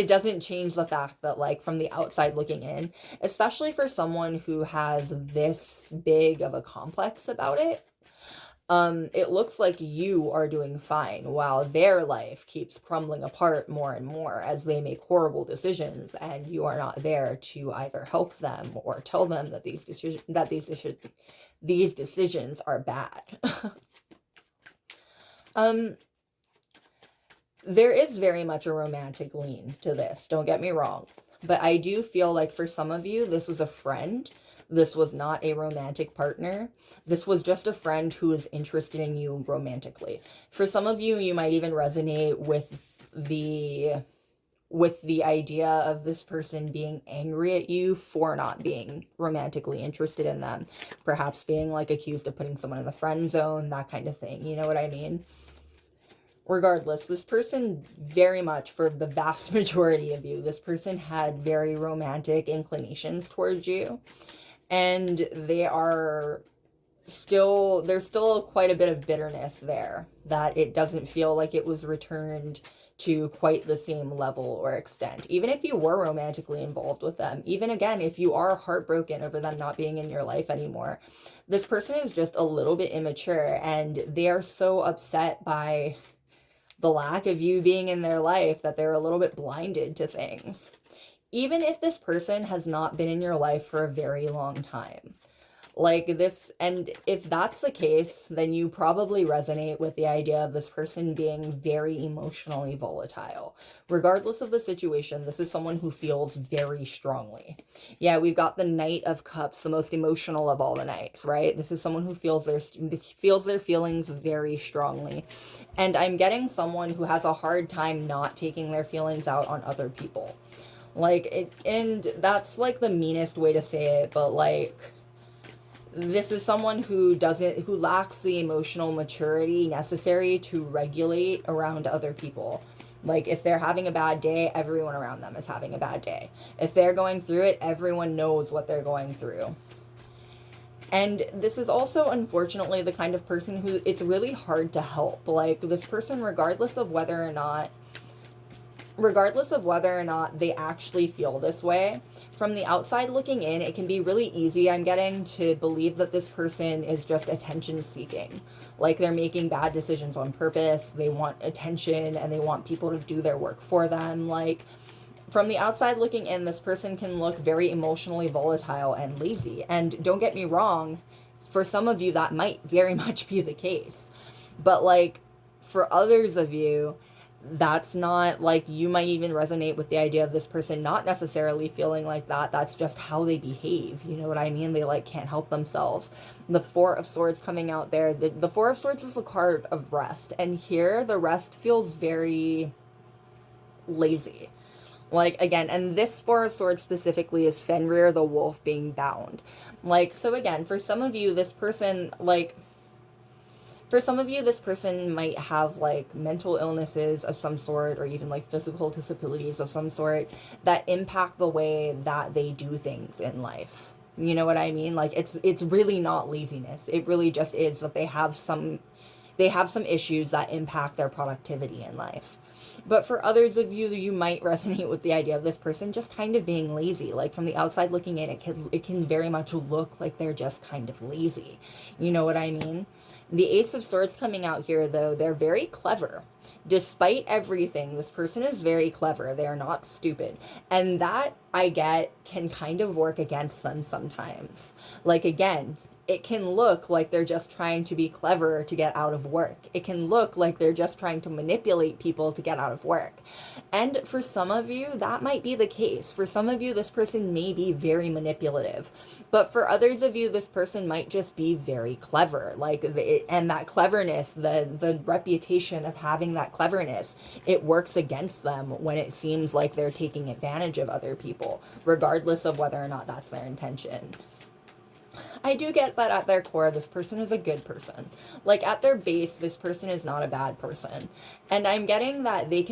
doesn't change the fact that, like, from the outside looking in, especially for someone who has this big of a complex about it, it looks like you are doing fine while their life keeps crumbling apart more and more as they make horrible decisions, and you are not there to either help them or tell them that these decisions are bad. There is very much a romantic lean to this, don't get me wrong, but I do feel like for some of you, this was a friend. This was not a romantic partner. This was just a friend who is interested in you romantically. For some of you, you might even resonate with the idea of this person being angry at you for not being romantically interested in them. Perhaps being like accused of putting someone in the friend zone, that kind of thing. You know what I mean? Regardless, this person very much, for the vast majority of you, this person had very romantic inclinations towards you. And there's still quite a bit of bitterness there, that it doesn't feel like it was returned to quite the same level or extent. Even if you were romantically involved with them, even again, if you are heartbroken over them not being in your life anymore, this person is just a little bit immature, and they are so upset by the lack of you being in their life that they're a little bit blinded to things. Even if this person has not been in your life for a very long time. Like this, and if that's the case, then you probably resonate with the idea of this person being very emotionally volatile. Regardless of the situation, this is someone who feels very strongly. Yeah, we've got the Knight of Cups, the most emotional of all the knights, right? This is someone who feels their feelings very strongly. And I'm getting someone who has a hard time not taking their feelings out on other people. Like, it, and that's, like, the meanest way to say it, but, like, this is someone who lacks the emotional maturity necessary to regulate around other people. Like, if they're having a bad day, everyone around them is having a bad day. If they're going through it, everyone knows what they're going through. And this is also, unfortunately, the kind of person who it's really hard to help. Like, this person, regardless of whether or not they actually feel this way, from the outside looking in, it can be really easy, I'm getting, to believe that this person is just attention seeking. Like, they're making bad decisions on purpose, they want attention, and they want people to do their work for them. Like, from the outside looking in, this person can look very emotionally volatile and lazy. And don't get me wrong, for some of you, that might very much be the case. But, like, for others of you, that's not, like, you might even resonate with the idea of this person not necessarily feeling like that. That's just how they behave. You know what I mean? They, like, can't help themselves. The Four of Swords coming out there. The Four of Swords is a card of rest. And here, the rest feels very lazy. Like, again, and this Four of Swords specifically is Fenrir the wolf being bound. Like, so again, for some of you, this person, might have, like, mental illnesses of some sort, or even, like, physical disabilities of some sort that impact the way that they do things in life. You know what I mean? Like, it's really not laziness. It really just is that they have some issues that impact their productivity in life. But for others of you, you might resonate with the idea of this person just kind of being lazy. Like from the outside looking in, it can very much look like they're just kind of lazy. You know what I mean? The Ace of Swords coming out here, though, they're very clever. Despite everything, this person is very clever. They are not stupid. And that, I get, can kind of work against them sometimes. Like, again, it can look like they're just trying to be clever to get out of work. It can look like they're just trying to manipulate people to get out of work. And for some of you, that might be the case. For some of you, this person may be very manipulative. But for others of you, this person might just be very clever. And that cleverness, the reputation of having that cleverness, it works against them when it seems like they're taking advantage of other people, regardless of whether or not that's their intention. I do get that at their core, this person is a good person. Like, at their base, this person is not a bad person. And I'm getting that that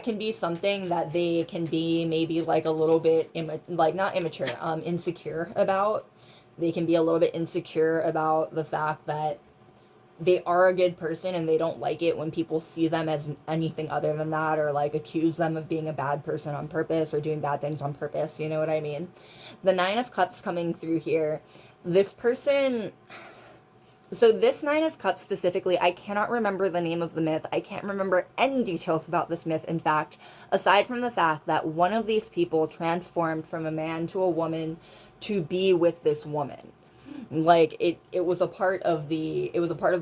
can be something that they can be maybe like a little bit, not immature, insecure about. They can be a little bit insecure about the fact that they are a good person and they don't like it when people see them as anything other than that, or like accuse them of being a bad person on purpose or doing bad things on purpose. You know what I mean? The Nine of Cups coming through here, this person, so this Nine of Cups specifically, I cannot remember the name of the myth. I can't remember any details about this myth, in fact, aside from the fact that one of these people transformed from a man to a woman to be with this woman. Like, it was a part of the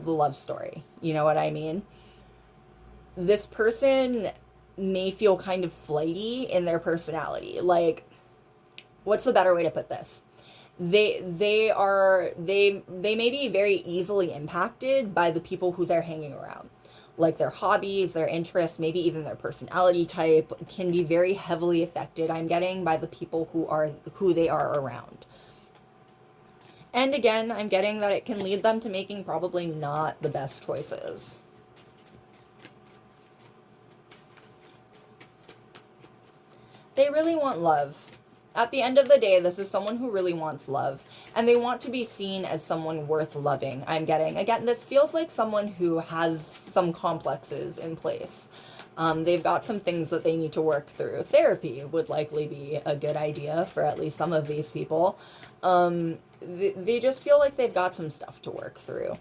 love story. You know what I mean? This person may feel kind of flighty in their personality. Like, what's the better way to put this? They may be very easily impacted by the people who they're hanging around. Like, their hobbies, their interests, maybe even their personality type can be very heavily affected, I'm getting, by the people who they are around. And again, I'm getting that it can lead them to making probably not the best choices. They really want love. At the end of the day, this is someone who really wants love. And they want to be seen as someone worth loving, I'm getting. Again, this feels like someone who has some complexes in place. They've got some things that they need to work through. Therapy would likely be a good idea for at least some of these people. They just feel like they've got some stuff to work through.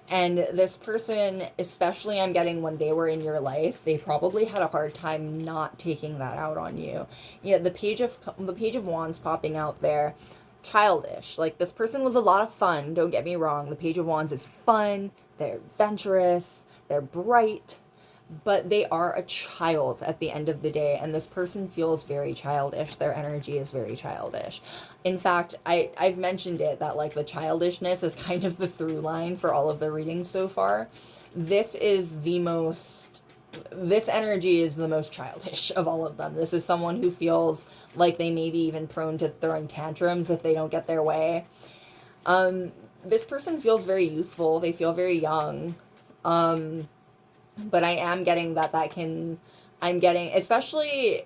And this person, especially I'm getting when they were in your life, they probably had a hard time not taking that out on you. Yeah, the Page of Wands popping out there, childish. Like, this person was a lot of fun, don't get me wrong. The Page of Wands is fun, they're adventurous, they're bright, but they are a child at the end of the day, and this person feels very childish. Their energy is very childish. In fact, I've mentioned it, that like the childishness is kind of the through line for all of the readings so far. This energy is the most childish of all of them. This is someone who feels like they may be even prone to throwing tantrums if they don't get their way. This person feels very youthful. They feel very young. But I am getting I'm getting, especially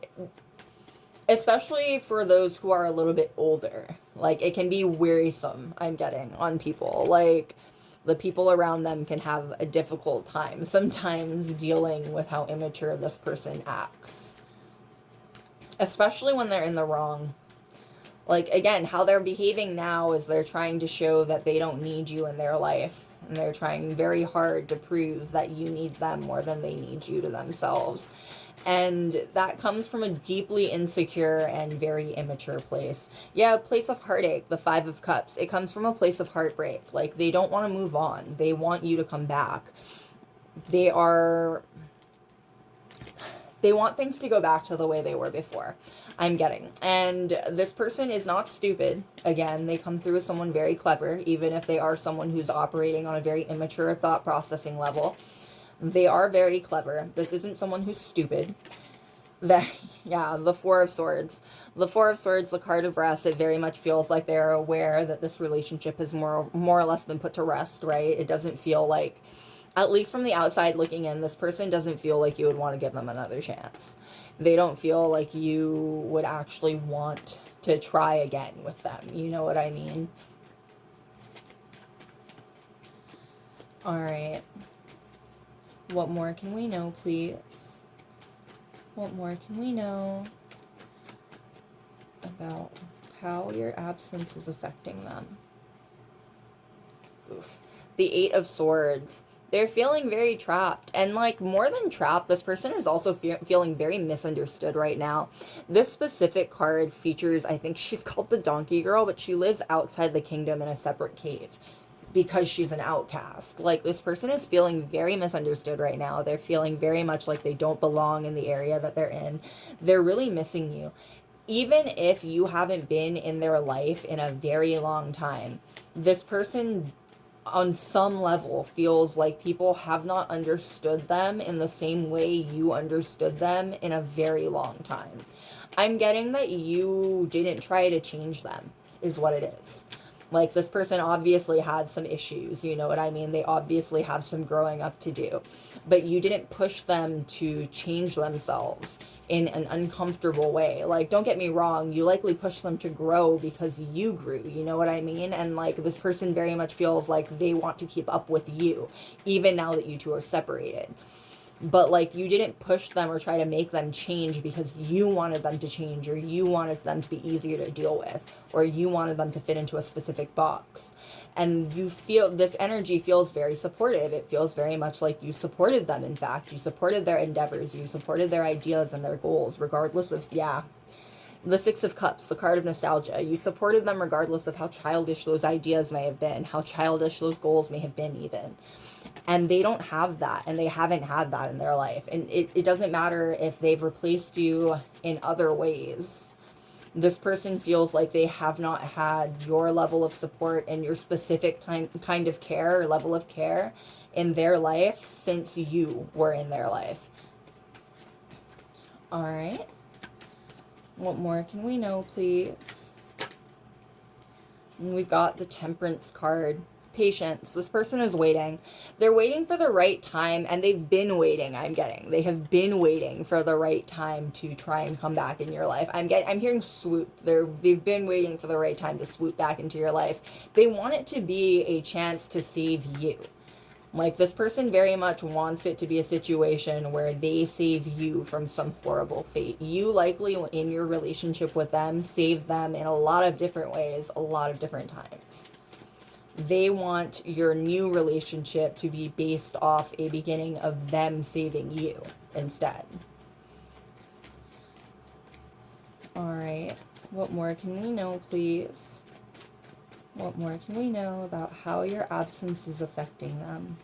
for those who are a little bit older, like, it can be wearisome, I'm getting, on people. Like, the people around them can have a difficult time sometimes dealing with how immature this person acts. Especially when they're in the wrong. Like, again, how they're behaving now is they're trying to show that they don't need you in their life. And they're trying very hard to prove that you need them more than they need you to themselves. And that comes from a deeply insecure and very immature place. Yeah, a place of heartache, the Five of Cups. It comes from a place of heartbreak. Like, they don't want to move on. They want you to come back. They want things to go back to the way they were before, I'm getting. And this person is not stupid. Again, they come through as someone very clever, even if they are someone who's operating on a very immature thought processing level. They are very clever. This isn't someone who's stupid. The Four of Swords. The Four of Swords, the card of rest, it very much feels like they're aware that this relationship has more or less been put to rest, right? It doesn't feel like, at least from the outside looking in, this person doesn't feel like you would want to give them another chance. They don't feel like you would actually want to try again with them. You know what I mean? All right. What more can we know, please? What more can we know about how your absence is affecting them? Oof. The Eight of Swords. They're feeling very trapped. And, like, more than trapped, this person is also feeling very misunderstood right now. This specific card features, I think she's called the Donkey Girl, but she lives outside the kingdom in a separate cave because she's an outcast. Like, this person is feeling very misunderstood right now. They're feeling very much like they don't belong in the area that they're in. They're really missing you. Even if you haven't been in their life in a very long time, this person on some level feels like people have not understood them in the same way you understood them in a very long time. I'm getting that you didn't try to change them, is what it is. Like, this person obviously has some issues, you know what I mean? They obviously have some growing up to do. But you didn't push them to change themselves in an uncomfortable way. Like, don't get me wrong, you likely pushed them to grow because you grew, you know what I mean? And, like, this person very much feels like they want to keep up with you, even now that you two are separated. But, like, you didn't push them or try to make them change because you wanted them to change, or you wanted them to be easier to deal with, or you wanted them to fit into a specific box. And you feel, this energy feels very supportive. It feels very much like you supported them. In fact, you supported their endeavors, you supported their ideas and their goals, regardless of, the Six of Cups, the card of nostalgia. You supported them regardless of how childish those ideas may have been, how childish those goals may have been even. And they don't have that, and they haven't had that in their life. And it doesn't matter if they've replaced you in other ways. This person feels like they have not had your level of support and your specific kind of care or level of care in their life since you were in their life. All right. What more can we know, please? And we've got the Temperance card. Patience. This person is waiting. They're waiting for the right time, and they've been waiting, I'm getting. They have been waiting for the right time to try and come back in your life. I'm hearing swoop. They've been waiting for the right time to swoop back into your life. They want it to be a chance to save you. Like, this person very much wants it to be a situation where they save you from some horrible fate. You likely, in your relationship with them, saved them in a lot of different ways, a lot of different times. They want your new relationship to be based off a beginning of them saving you instead. All right. What more can we know, please? What more can we know about how your absence is affecting them?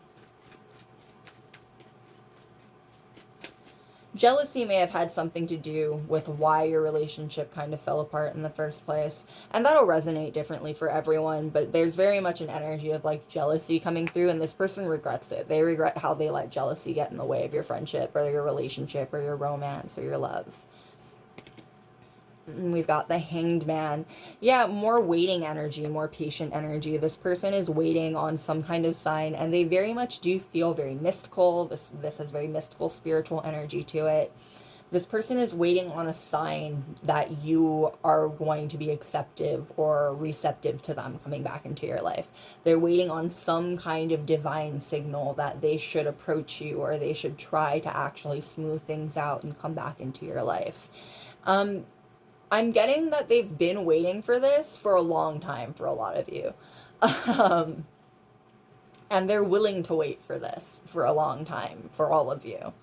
Jealousy may have had something to do with why your relationship kind of fell apart in the first place. And that'll resonate differently for everyone, but there's very much an energy of, like, jealousy coming through, and this person regrets it. They regret how they let jealousy get in the way of your friendship or your relationship or your romance or your love. And we've got the Hanged Man. Yeah, more waiting energy, more patient energy. This person is waiting on some kind of sign, and they very much do feel very mystical. This has very mystical, spiritual energy to it. This person is waiting on a sign that you are going to be acceptive or receptive to them coming back into your life. They're waiting on some kind of divine signal that they should approach you, or they should try to actually smooth things out and come back into your life. I'm getting that they've been waiting for this for a long time for a lot of you. And they're willing to wait for this for a long time for all of you.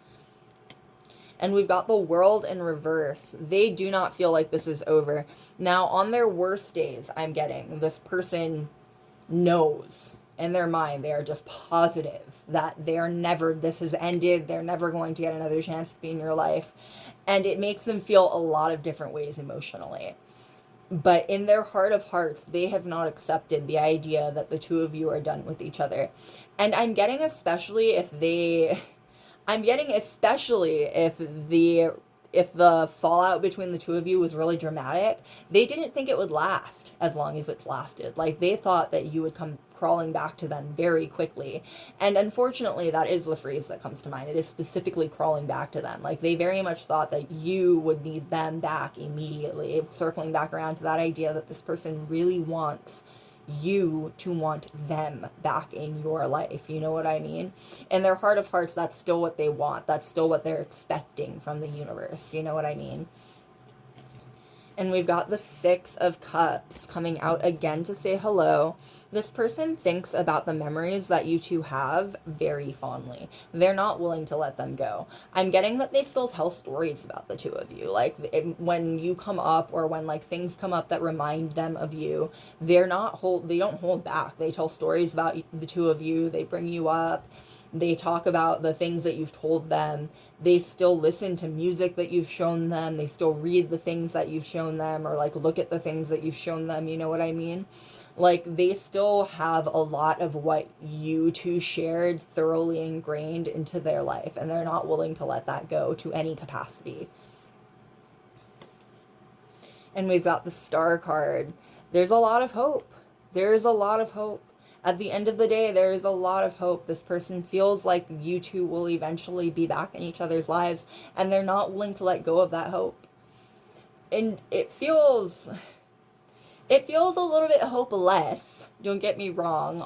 And we've got the World in reverse. They do not feel like this is over. Now, on their worst days, I'm getting, this person knows in their mind, they are just positive that this has ended, they're never going to get another chance to be in your life. And it makes them feel a lot of different ways emotionally. But in their heart of hearts, they have not accepted the idea that the two of you are done with each other. And I'm getting especially if the fallout between the two of you was really dramatic, they didn't think it would last as long as it's lasted. Like, they thought that you would come crawling back to them very quickly. And unfortunately, that is the phrase that comes to mind. It is specifically crawling back to them. Like, they very much thought that you would need them back immediately, circling back around to that idea that this person really wants you to want them back in your life. You know what I mean? In their heart of hearts, that's still what they want. That's still what they're expecting from the universe. You know what I mean? And we've got the Six of Cups coming out again to say hello. This person thinks about the memories that you two have very fondly. They're not willing to let them go. I'm getting that they still tell stories about the two of you. Like, when you come up, or when like things come up that remind them of you, they don't hold back. They tell stories about the two of you. They bring you up. They talk about the things that you've told them. They still listen to music that you've shown them. They still read the things that you've shown them, or like look at the things that you've shown them. You know what I mean? Like, they still have a lot of what you two shared thoroughly ingrained into their life, and they're not willing to let that go to any capacity. And we've got the Star card. There's a lot of hope. There's a lot of hope. At the end of the day, there is a lot of hope. This person feels like you two will eventually be back in each other's lives, and they're not willing to let go of that hope. And it feels a little bit hopeless, don't get me wrong.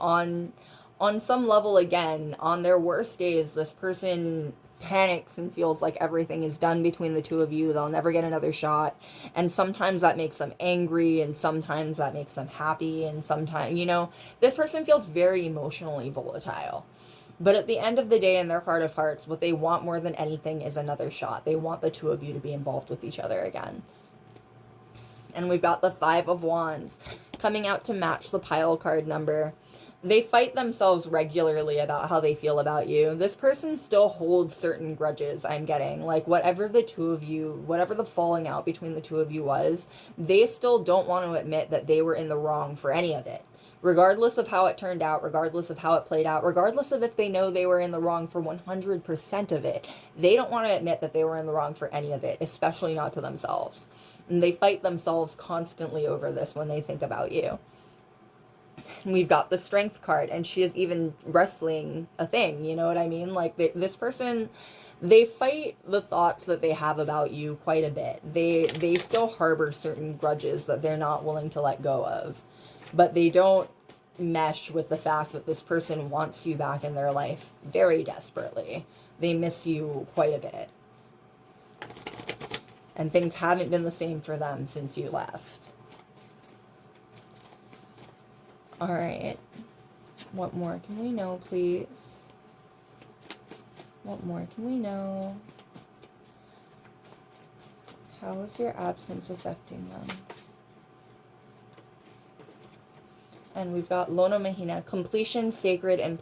On some level, again, on their worst days, this person panics and feels like everything is done between the two of you. They'll never get another shot. And sometimes that makes them angry, and sometimes that makes them happy, and sometimes, this person feels very emotionally volatile. But at the end of the day, in their heart of hearts, what they want more than anything is another shot. They want the two of you to be involved with each other again. And we've got the Five of Wands coming out to match the pile card number. They fight themselves regularly about how they feel about you. This person still holds certain grudges, I'm getting. Like, whatever the falling out between the two of you was, they still don't want to admit that they were in the wrong for any of it. Regardless of how it turned out, regardless of how it played out, regardless of if they know they were in the wrong for 100% of it, they don't want to admit that they were in the wrong for any of it, especially not to themselves. And they fight themselves constantly over this when they think about you. We've got the Strength card, and she is even wrestling a thing, you know what I mean? Like, this person, they fight the thoughts that they have about you quite a bit. They still harbor certain grudges that they're not willing to let go of, but they don't mesh with the fact that this person wants you back in their life very desperately. They miss you quite a bit, and things haven't been the same for them since you left. All right. What more can we know, please? What more can we know? How is your absence affecting them? And we've got Lono Mahina, completion, sacred, and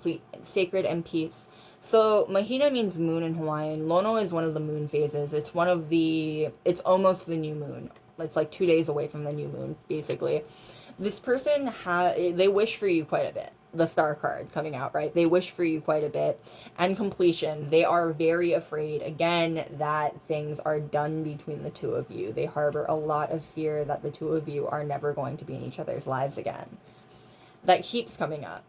peace. So Mahina means moon in Hawaiian. Lono is one of the moon phases. It's almost the new moon. It's like 2 days away from the new moon, basically. This person, they wish for you quite a bit. The Star card coming out, right? They wish for you quite a bit. And completion. They are very afraid, again, that things are done between the two of you. They harbor a lot of fear that the two of you are never going to be in each other's lives again. That keeps coming up.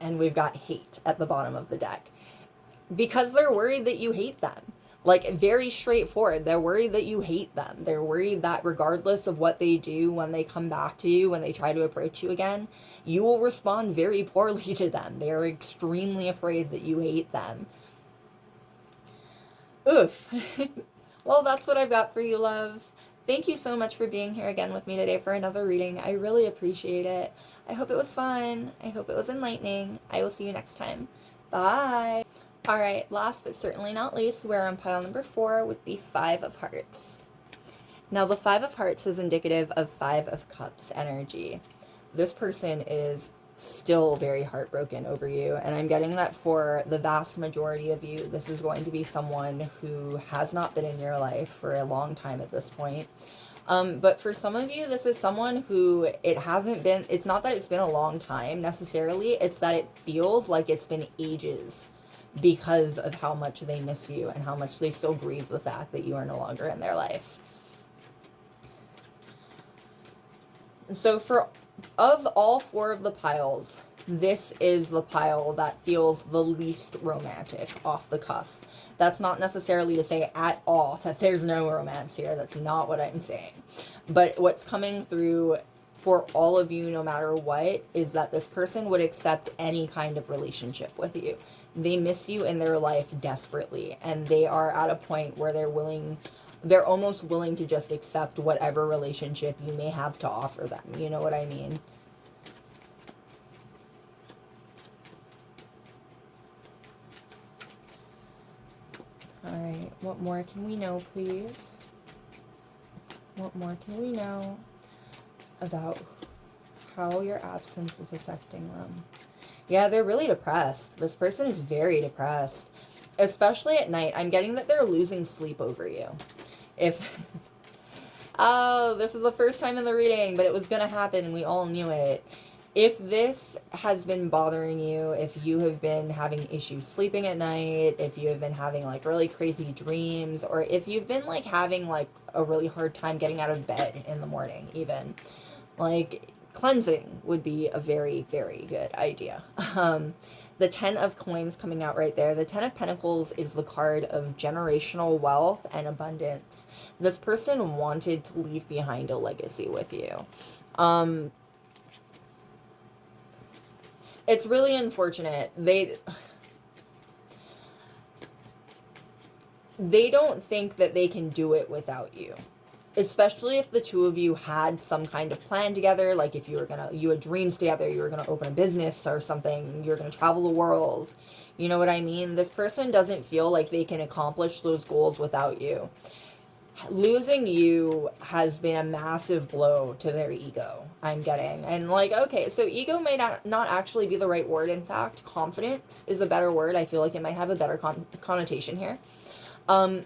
And we've got hate at the bottom of the deck. Because they're worried that you hate them. Like, very straightforward. They're worried that you hate them. They're worried that regardless of what they do, when they come back to you, when they try to approach you again, you will respond very poorly to them. They're extremely afraid that you hate them. Oof. Well, that's what I've got for you, loves. Thank you so much for being here again with me today for another reading. I really appreciate it. I hope it was fun. I hope it was enlightening. I will see you next time. Bye. Alright, last but certainly not least, we're on pile number 4 with the Five of Hearts. Now, the Five of Hearts is indicative of Five of Cups energy. This person is still very heartbroken over you, and I'm getting that for the vast majority of you, this is going to be someone who has not been in your life for a long time at this point. But for some of you, this is someone who it's not that it's been a long time necessarily, it's that it feels like it's been ages because of how much they miss you and how much they still grieve the fact that you are no longer in their life. So of all 4 of the piles, this is the pile that feels the least romantic off the cuff. That's not necessarily to say at all that there's no romance here. That's not what I'm saying. But what's coming through for all of you, no matter what, is that this person would accept any kind of relationship with you. They miss you in their life desperately, and they are at a point where they're almost willing to just accept whatever relationship you may have to offer them. You know what I mean? All right, what more can we know, please? What more can we know about how your absence is affecting them? Yeah, they're really depressed. This person is very depressed, especially at night. I'm getting that they're losing sleep over you. If oh, this is the first time in the reading, but it was going to happen and we all knew it. If this has been bothering you, if you have been having issues sleeping at night, if you have been having like really crazy dreams, or if you've been like having like a really hard time getting out of bed in the morning even, like cleansing would be a very, very good idea. The 10 of coins coming out right there. The 10 of pentacles is the card of generational wealth and abundance. This person wanted to leave behind a legacy with you. It's really unfortunate. They don't think that they can do it without you. Especially if the two of you had some kind of plan together, like if you had dreams together, you were gonna open a business or something, you were gonna travel the world. You know what I mean? This person doesn't feel like they can accomplish those goals without you. Losing you has been a massive blow to their ego, I'm getting. And like, okay, so ego may not actually be the right word. In fact, confidence is a better word. I feel like it might have a better connotation here.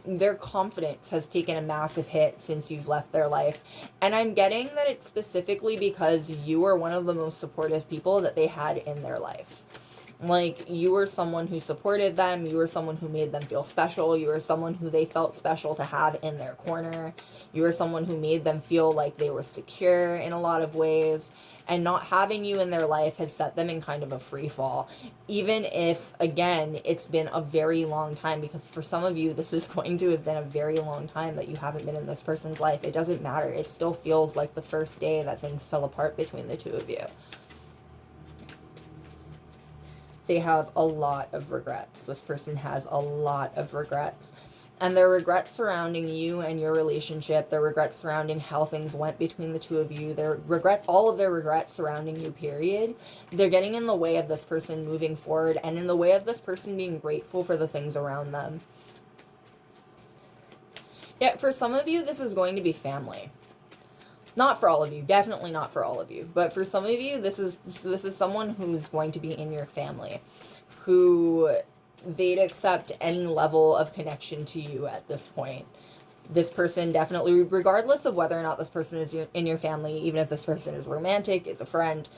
Their confidence has taken a massive hit since you've left their life. And I'm getting that it's specifically because you were one of the most supportive people that they had in their life. Like, you were someone who supported them, you were someone who made them feel special, you were someone who they felt special to have in their corner, you were someone who made them feel like they were secure in a lot of ways, and not having you in their life has set them in kind of a free fall. Even if, again, it's been a very long time, because for some of you, this is going to have been a very long time that you haven't been in this person's life. It doesn't matter. It still feels like the first day that things fell apart between the two of you. They have a lot of regrets. This person has a lot of regrets. And their regrets surrounding you and your relationship, their regrets surrounding how things went between the two of you, all of their regrets surrounding you, period. They're getting in the way of this person moving forward and in the way of this person being grateful for the things around them. Yet for some of you, this is going to be family. Not for all of you, definitely not for all of you, but for some of you, this is someone who's going to be in your family, who they'd accept any level of connection to you at this point. This person definitely, regardless of whether or not this person is in your family, even if this person is romantic, is a friend,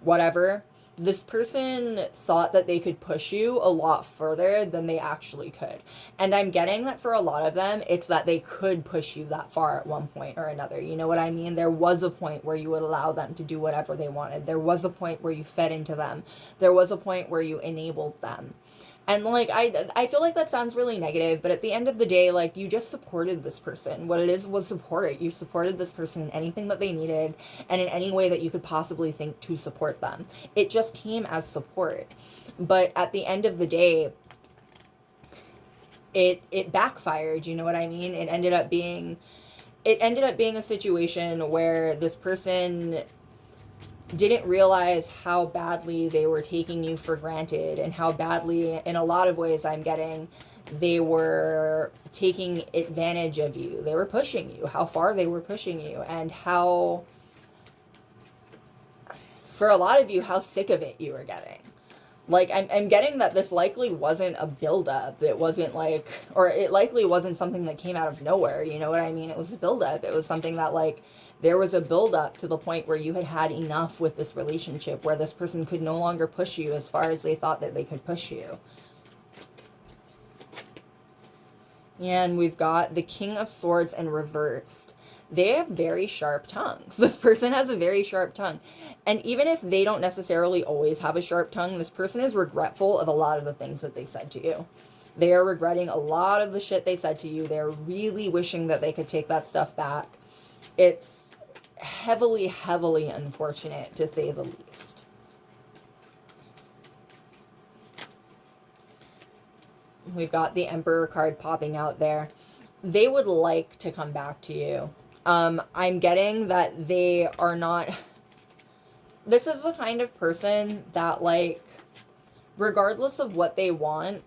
whatever, this person thought that they could push you a lot further than they actually could. And I'm getting that for a lot of them, it's that they could push you that far at one point or another. You know what I mean? There was a point where you would allow them to do whatever they wanted. There was a point where you fed into them. There was a point where you enabled them. And, like, I feel like that sounds really negative, but at the end of the day, like, you just supported this person. What it is was support. You supported this person in anything that they needed and in any way that you could possibly think to support them. It just came as support. But at the end of the day, it backfired, you know what I mean? It ended up being a situation where this person didn't realize how badly they were taking you for granted and how badly, in a lot of ways, I'm getting, they were taking advantage of you. They were pushing you, how far they were pushing you, and how, for a lot of you, how sick of it you were getting. Like, I'm getting that this likely wasn't a buildup. It wasn't like, or it likely wasn't something that came out of nowhere, you know what I mean? It was a buildup. It was something that, like, there was a buildup to the point where you had had enough with this relationship, where this person could no longer push you as far as they thought that they could push you. And we've got the King of Swords in reversed. They have very sharp tongues. This person has a very sharp tongue. And even if they don't necessarily always have a sharp tongue, this person is regretful of a lot of the things that they said to you. They are regretting a lot of the shit they said to you. They're really wishing that they could take that stuff back. It's heavily, heavily unfortunate, to say the least. We've got the Emperor card popping out there. They would like to come back to you. I'm getting that they are not... This is the kind of person that, like, regardless of what they want,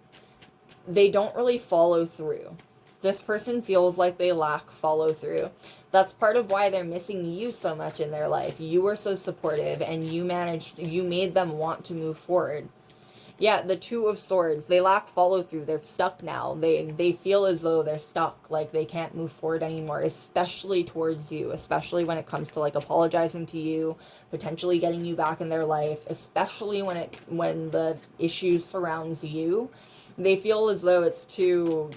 they don't really follow through. This person feels like they lack follow through. That's part of why they're missing you so much in their life. You were so supportive and you made them want to move forward. Yeah, the Two of Swords, they lack follow through. They're stuck now. They feel as though they're stuck, like they can't move forward anymore, especially towards you, especially when it comes to like apologizing to you, potentially getting you back in their life, especially when the issue surrounds you. They feel as though it's too...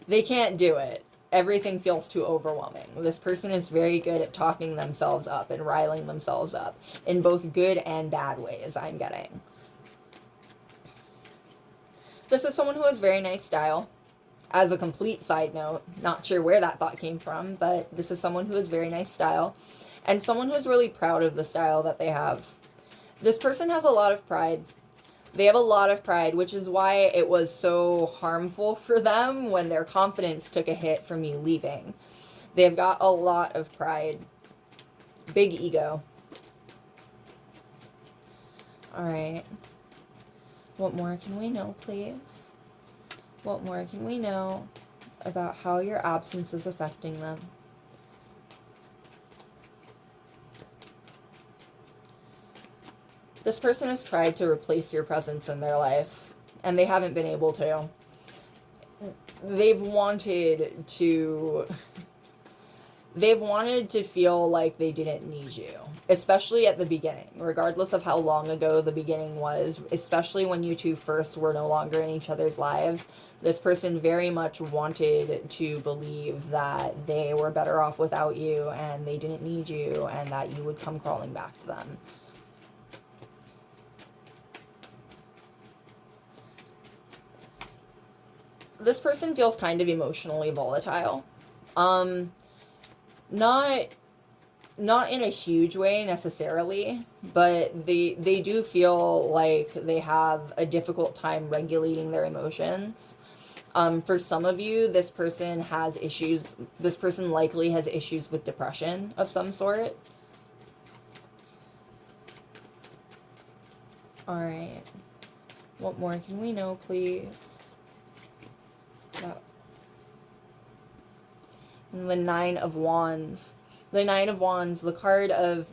They can't do it. Everything feels too overwhelming. This person is very good at talking themselves up and riling themselves up in both good and bad ways, I'm getting. This is someone who has very nice style. As a complete side note, not sure where that thought came from, but this is someone who has very nice style and someone who's really proud of the style that they have. This person has a lot of pride. They have a lot of pride, which is why it was so harmful for them when their confidence took a hit from you leaving. They've got a lot of pride. Big ego. Alright. What more can we know, please? What more can we know about how your absence is affecting them? This person has tried to replace your presence in their life, and they haven't been able to. They've wanted to feel like they didn't need you, especially at the beginning, regardless of how long ago the beginning was, especially when you two first were no longer in each other's lives. This person very much wanted to believe that they were better off without you, and they didn't need you, and that you would come crawling back to them. This person feels kind of emotionally volatile. Not in a huge way necessarily, but they do feel like they have a difficult time regulating their emotions. For some of you, this person likely has issues with depression of some sort. Alright. What more can we know, please? The Nine of Wands. The Nine of Wands, the card of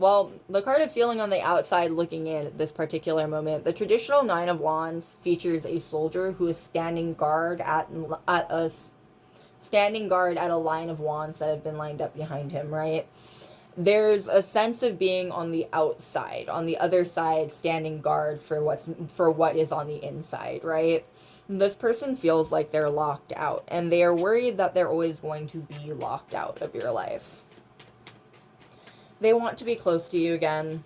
feeling on the outside looking in at this particular moment. The traditional Nine of Wands features a soldier who is standing guard at a line of wands that have been lined up behind him, right? There's a sense of being on the outside, on the other side, standing guard for what is on the inside, right? This person feels like they're locked out, and they are worried that they're always going to be locked out of your life. They want to be close to you again.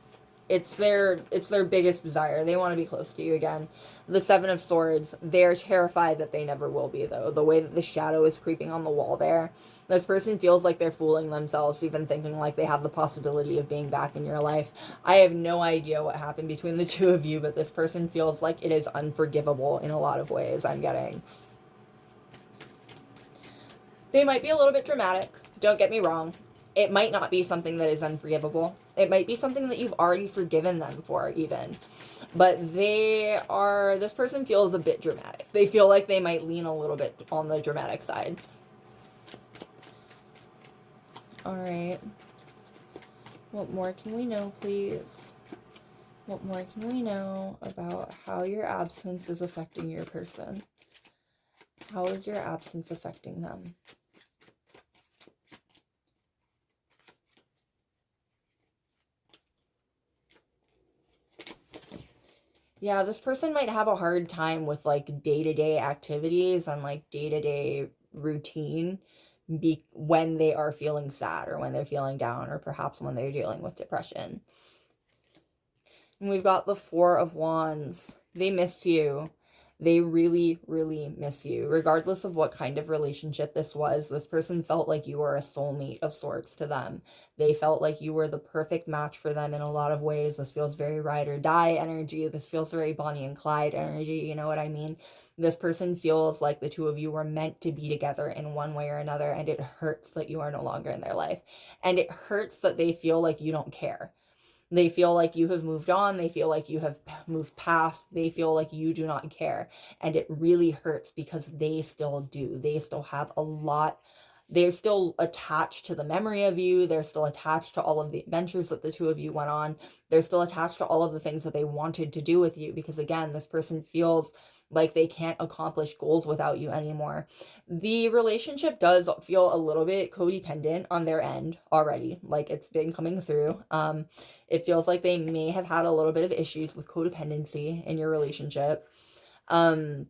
It's their biggest desire. They want to be close to you again. The Seven of Swords, they're terrified that they never will be, though. The way that the shadow is creeping on the wall there. This person feels like they're fooling themselves, even thinking like they have the possibility of being back in your life. I have no idea what happened between the two of you, but this person feels like it is unforgivable in a lot of ways, I'm getting. They might be a little bit dramatic, don't get me wrong. It might not be something that is unforgivable. It might be something that you've already forgiven them for, even. But this person feels a bit dramatic. They feel like they might lean a little bit on the dramatic side. Alright. What more can we know, please? What more can we know about how your absence is affecting your person? How is your absence affecting them? Yeah, this person might have a hard time with, like, day-to-day activities and, like, day-to-day routine when they are feeling sad or when they're feeling down or perhaps when they're dealing with depression. And we've got the Four of Wands. They miss you. They really, really miss you. Regardless of what kind of relationship this was, this person felt like you were a soulmate of sorts to them. They felt like you were the perfect match for them in a lot of ways. This feels very ride or die energy. This feels very Bonnie and Clyde energy. You know what I mean? This person feels like the two of you were meant to be together in one way or another, and it hurts that you are no longer in their life. And it hurts that they feel like you don't care. They feel like you have moved on. They feel like you have moved past. They feel like you do not care. And it really hurts because they still do. They still have a lot. They're still attached to the memory of you. They're still attached to all of the adventures that the two of you went on. They're still attached to all of the things that they wanted to do with you because, again, this person feels like they can't accomplish goals without you anymore. The relationship does feel a little bit codependent on their end already. Like, it's been coming through. It feels like they may have had a little bit of issues with codependency in your relationship. Um,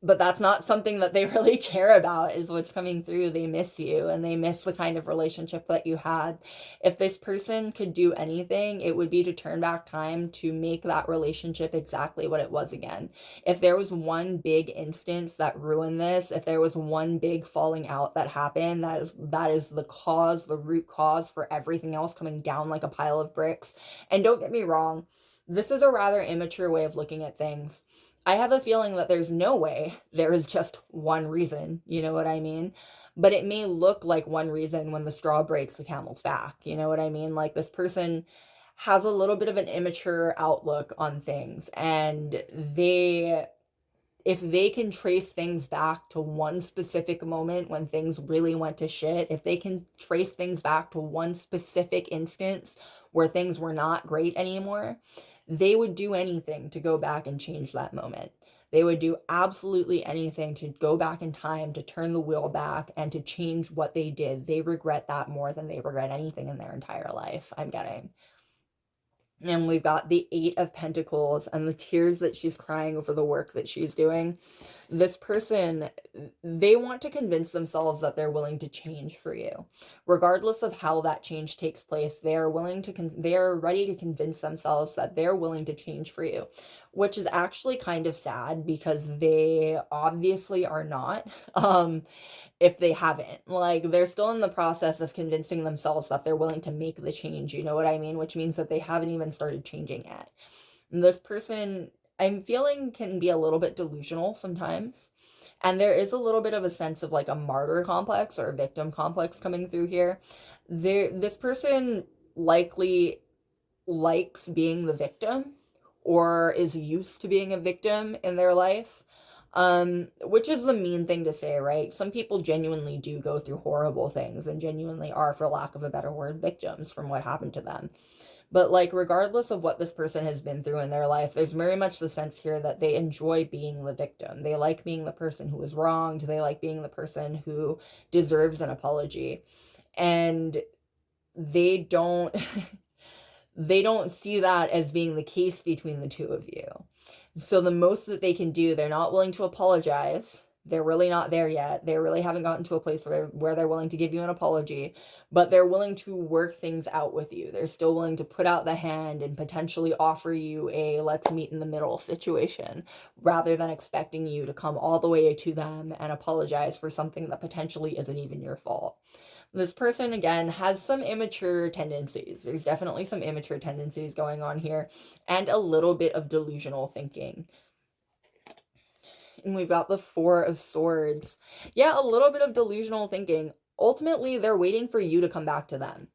but that's not something that they really care about, is what's coming through. They miss you, and they miss the kind of relationship that you had. If this person could do anything, it would be to turn back time to make that relationship exactly what it was again. If there was one big instance that ruined this, if there was one big falling out that happened, that is the cause, the root cause for everything else coming down like a pile of bricks. And don't get me wrong, this is a rather immature way of looking at things. I have a feeling that there's no way there is just one reason, you know what I mean? But it may look like one reason when the straw breaks the camel's back, you know what I mean? Like, this person has a little bit of an immature outlook on things, and if they can trace things back to one specific moment when things really went to shit, if they can trace things back to one specific instance where things were not great anymore, they would do anything to go back and change that moment. They would do absolutely anything to go back in time, to turn the wheel back, and to change what they did. They regret that more than they regret anything in their entire life, I'm getting. And we've got the Eight of Pentacles and the tears that she's crying over the work that she's doing. This person, they want to convince themselves that they're willing to change for you. Regardless of how that change takes place, they are ready to convince themselves that they're willing to change for you, which is actually kind of sad because they obviously are not. If they haven't. Like, they're still in the process of convincing themselves that they're willing to make the change, you know what I mean? Which means that they haven't even started changing yet. And this person, I'm feeling, can be a little bit delusional sometimes. And there is a little bit of a sense of like a martyr complex or a victim complex coming through here. This person likely likes being the victim or is used to being a victim in their life. Which is the mean thing to say, right? Some people genuinely do go through horrible things and genuinely are, for lack of a better word, victims from what happened to them. But, like, regardless of what this person has been through in their life, there's very much the sense here that they enjoy being the victim. They like being the person who was wronged. They like being the person who deserves an apology. And they don't they don't see that as being the case between the two of you. So the most that they can do, they're not willing to apologize. They're really not there yet. They really haven't gotten to a place where they're willing to give you an apology, but they're willing to work things out with you. They're still willing to put out the hand and potentially offer you a let's meet in the middle situation, rather than expecting you to come all the way to them and apologize for something that potentially isn't even your fault. This person, again, has some immature tendencies. There's definitely some immature tendencies going on here, and a little bit of delusional thinking. And we've got the Four of Swords. Yeah, a little bit of delusional thinking. Ultimately, they're waiting for you to come back to them.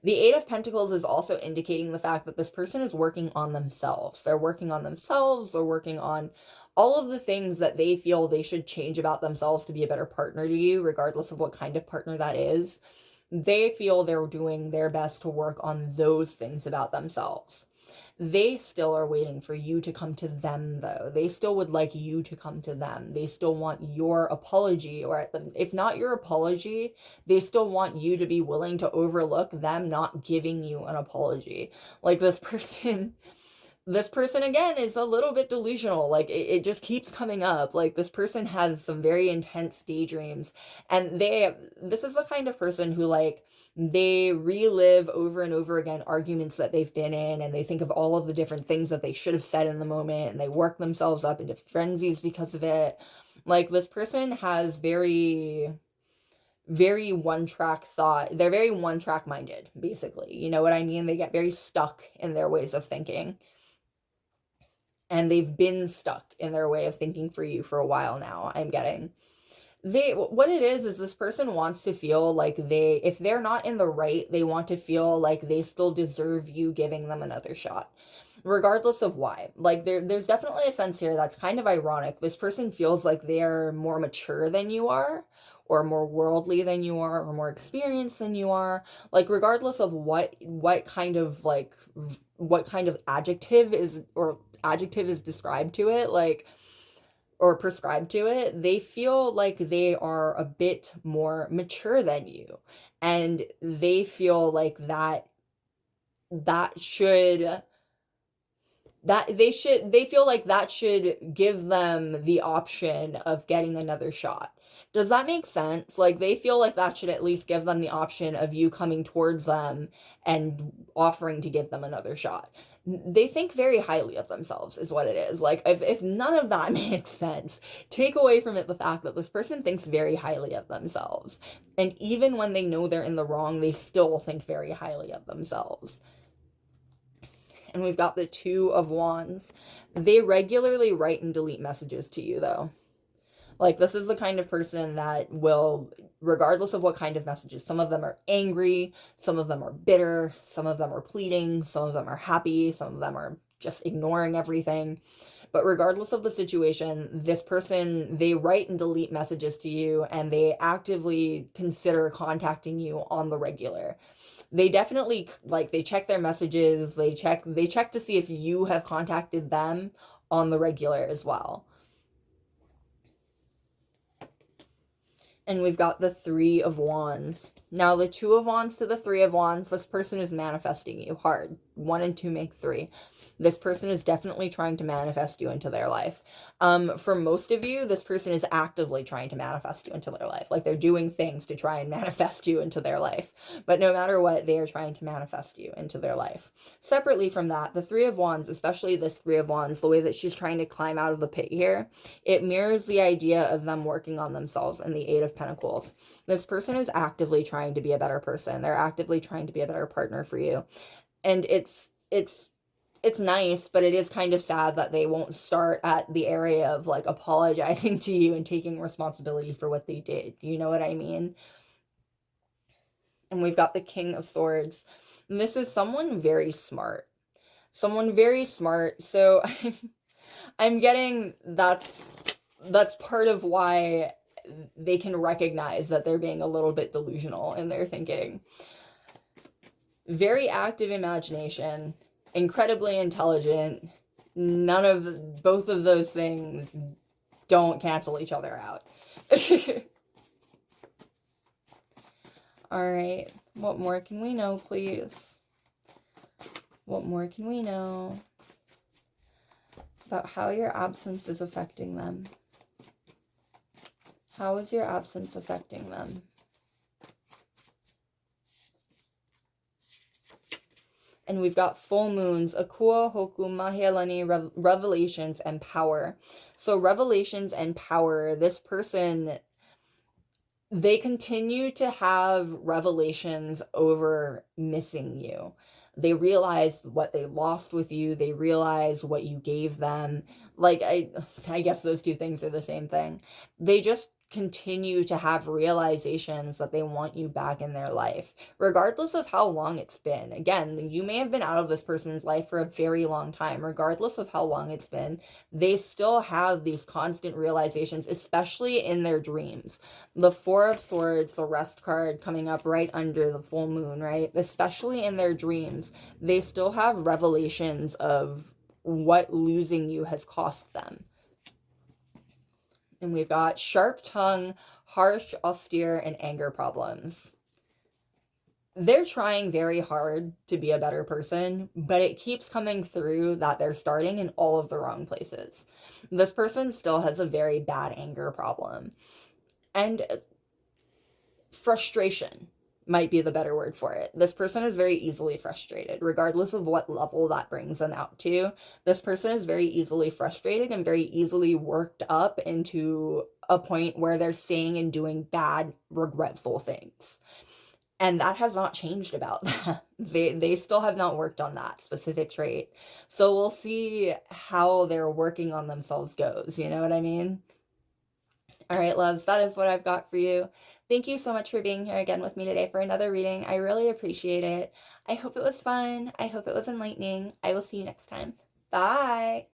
The Eight of Pentacles is also indicating the fact that this person is working on themselves. They're working on themselves. They're working on all of the things that they feel they should change about themselves to be a better partner to you, regardless of what kind of partner that is. They feel they're doing their best to work on those things about themselves. They still are waiting for you to come to them, though. They still would like you to come to them. They still want your apology, or if not your apology, they still want you to be willing to overlook them not giving you an apology. Like, this person, this person again is a little bit delusional. Like it just keeps coming up. Like this person has some very intense daydreams, and this is the kind of person who, like, they relive over and over again arguments that they've been in, and they think of all of the different things that they should have said in the moment, and they work themselves up into frenzies because of it. Like this person has very one track thought. They're very one track minded, basically. You know what I mean? They get very stuck in their ways of thinking, and they've been stuck in their way of thinking for you for a while now. I'm getting, what it is this person wants to feel like if they're not in the right, they want to feel like they still deserve you giving them another shot, regardless of why. Like there's definitely a sense here that's kind of ironic. This person feels like they're more mature than you are, or more worldly than you are, or more experienced than you are. Like regardless of what kind of, like, what kind of adjective is described to it, like, or prescribed to it, they feel like they are a bit more mature than you, and they feel like that should they feel like that should give them the option of getting another shot. Does that make sense? Like they feel like that should at least give them the option of you coming towards them and offering to give them another shot. They think very highly of themselves is what it is. Like if none of that makes sense, take away from it the fact that this person thinks very highly of themselves. And even when they know they're in the wrong, they still think very highly of themselves. And we've got the Two of Wands. They regularly write and delete messages to you, though. Like, this is the kind of person that will, regardless of what kind of messages, some of them are angry, some of them are bitter, some of them are pleading, some of them are happy, some of them are just ignoring everything. But regardless of the situation, this person, they write and delete messages to you, and they actively consider contacting you on the regular. They definitely, like, they check their messages, they check to see if you have contacted them on the regular as well. And we've got the Three of Wands. Now, the Two of Wands to the Three of Wands, this person is manifesting you hard. 1 and 2 make 3. This person is definitely trying to manifest you into their life. For most of you, this person is actively trying to manifest you into their life. Like, they're doing things to try and manifest you into their life. But no matter what, they are trying to manifest you into their life. Separately from that, the Three of Wands, especially this Three of Wands, the way that she's trying to climb out of the pit here, it mirrors the idea of them working on themselves in the Eight of Pentacles. This person is actively trying to be a better person. They're actively trying to be a better partner for you. And it's nice, but it is kind of sad that they won't start at the area of, like, apologizing to you and taking responsibility for what they did. You know what I mean? And we've got the King of Swords. And this is someone very smart. Someone very smart. So I'm getting that's part of why they can recognize that they're being a little bit delusional in their thinking. Very active imagination, incredibly intelligent. Both of those things don't cancel each other out. All right, what more can we know, please? What more can we know about how your absence is affecting them? How is your absence affecting them? And we've got full moons, Akua, Hoku, Mahealani, revelations, and power. So revelations and power, this person, they continue to have revelations over missing you. They realize what they lost with you. They realize what you gave them. Like, I guess those two things are the same thing. They just continue to have realizations that they want you back in their life, regardless of how long it's been. Again, you may have been out of this person's life for a very long time. Regardless of how long it's been, they still have these constant realizations, especially in their dreams. The Four of Swords, the Rest card coming up right under the full moon, right? Especially in their dreams, they still have revelations of what losing you has cost them. And we've got sharp tongue, harsh, austere, and anger problems. they're trying very hard to be a better person, but it keeps coming through that they're starting in all of the wrong places. This person still has a very bad anger problem. And frustration might be the better word for it. This person is very easily frustrated, regardless of what level that brings them out to. This person is very easily frustrated and very easily worked up into a point where they're saying and doing bad, regretful things. And that has not changed about them. They still have not worked on that specific trait. So we'll see how their working on themselves goes. You know what I mean? All right, loves, that is what I've got for you. Thank you so much for being here again with me today for another reading. I really appreciate it. I hope it was fun. I hope it was enlightening. I will see you next time. Bye.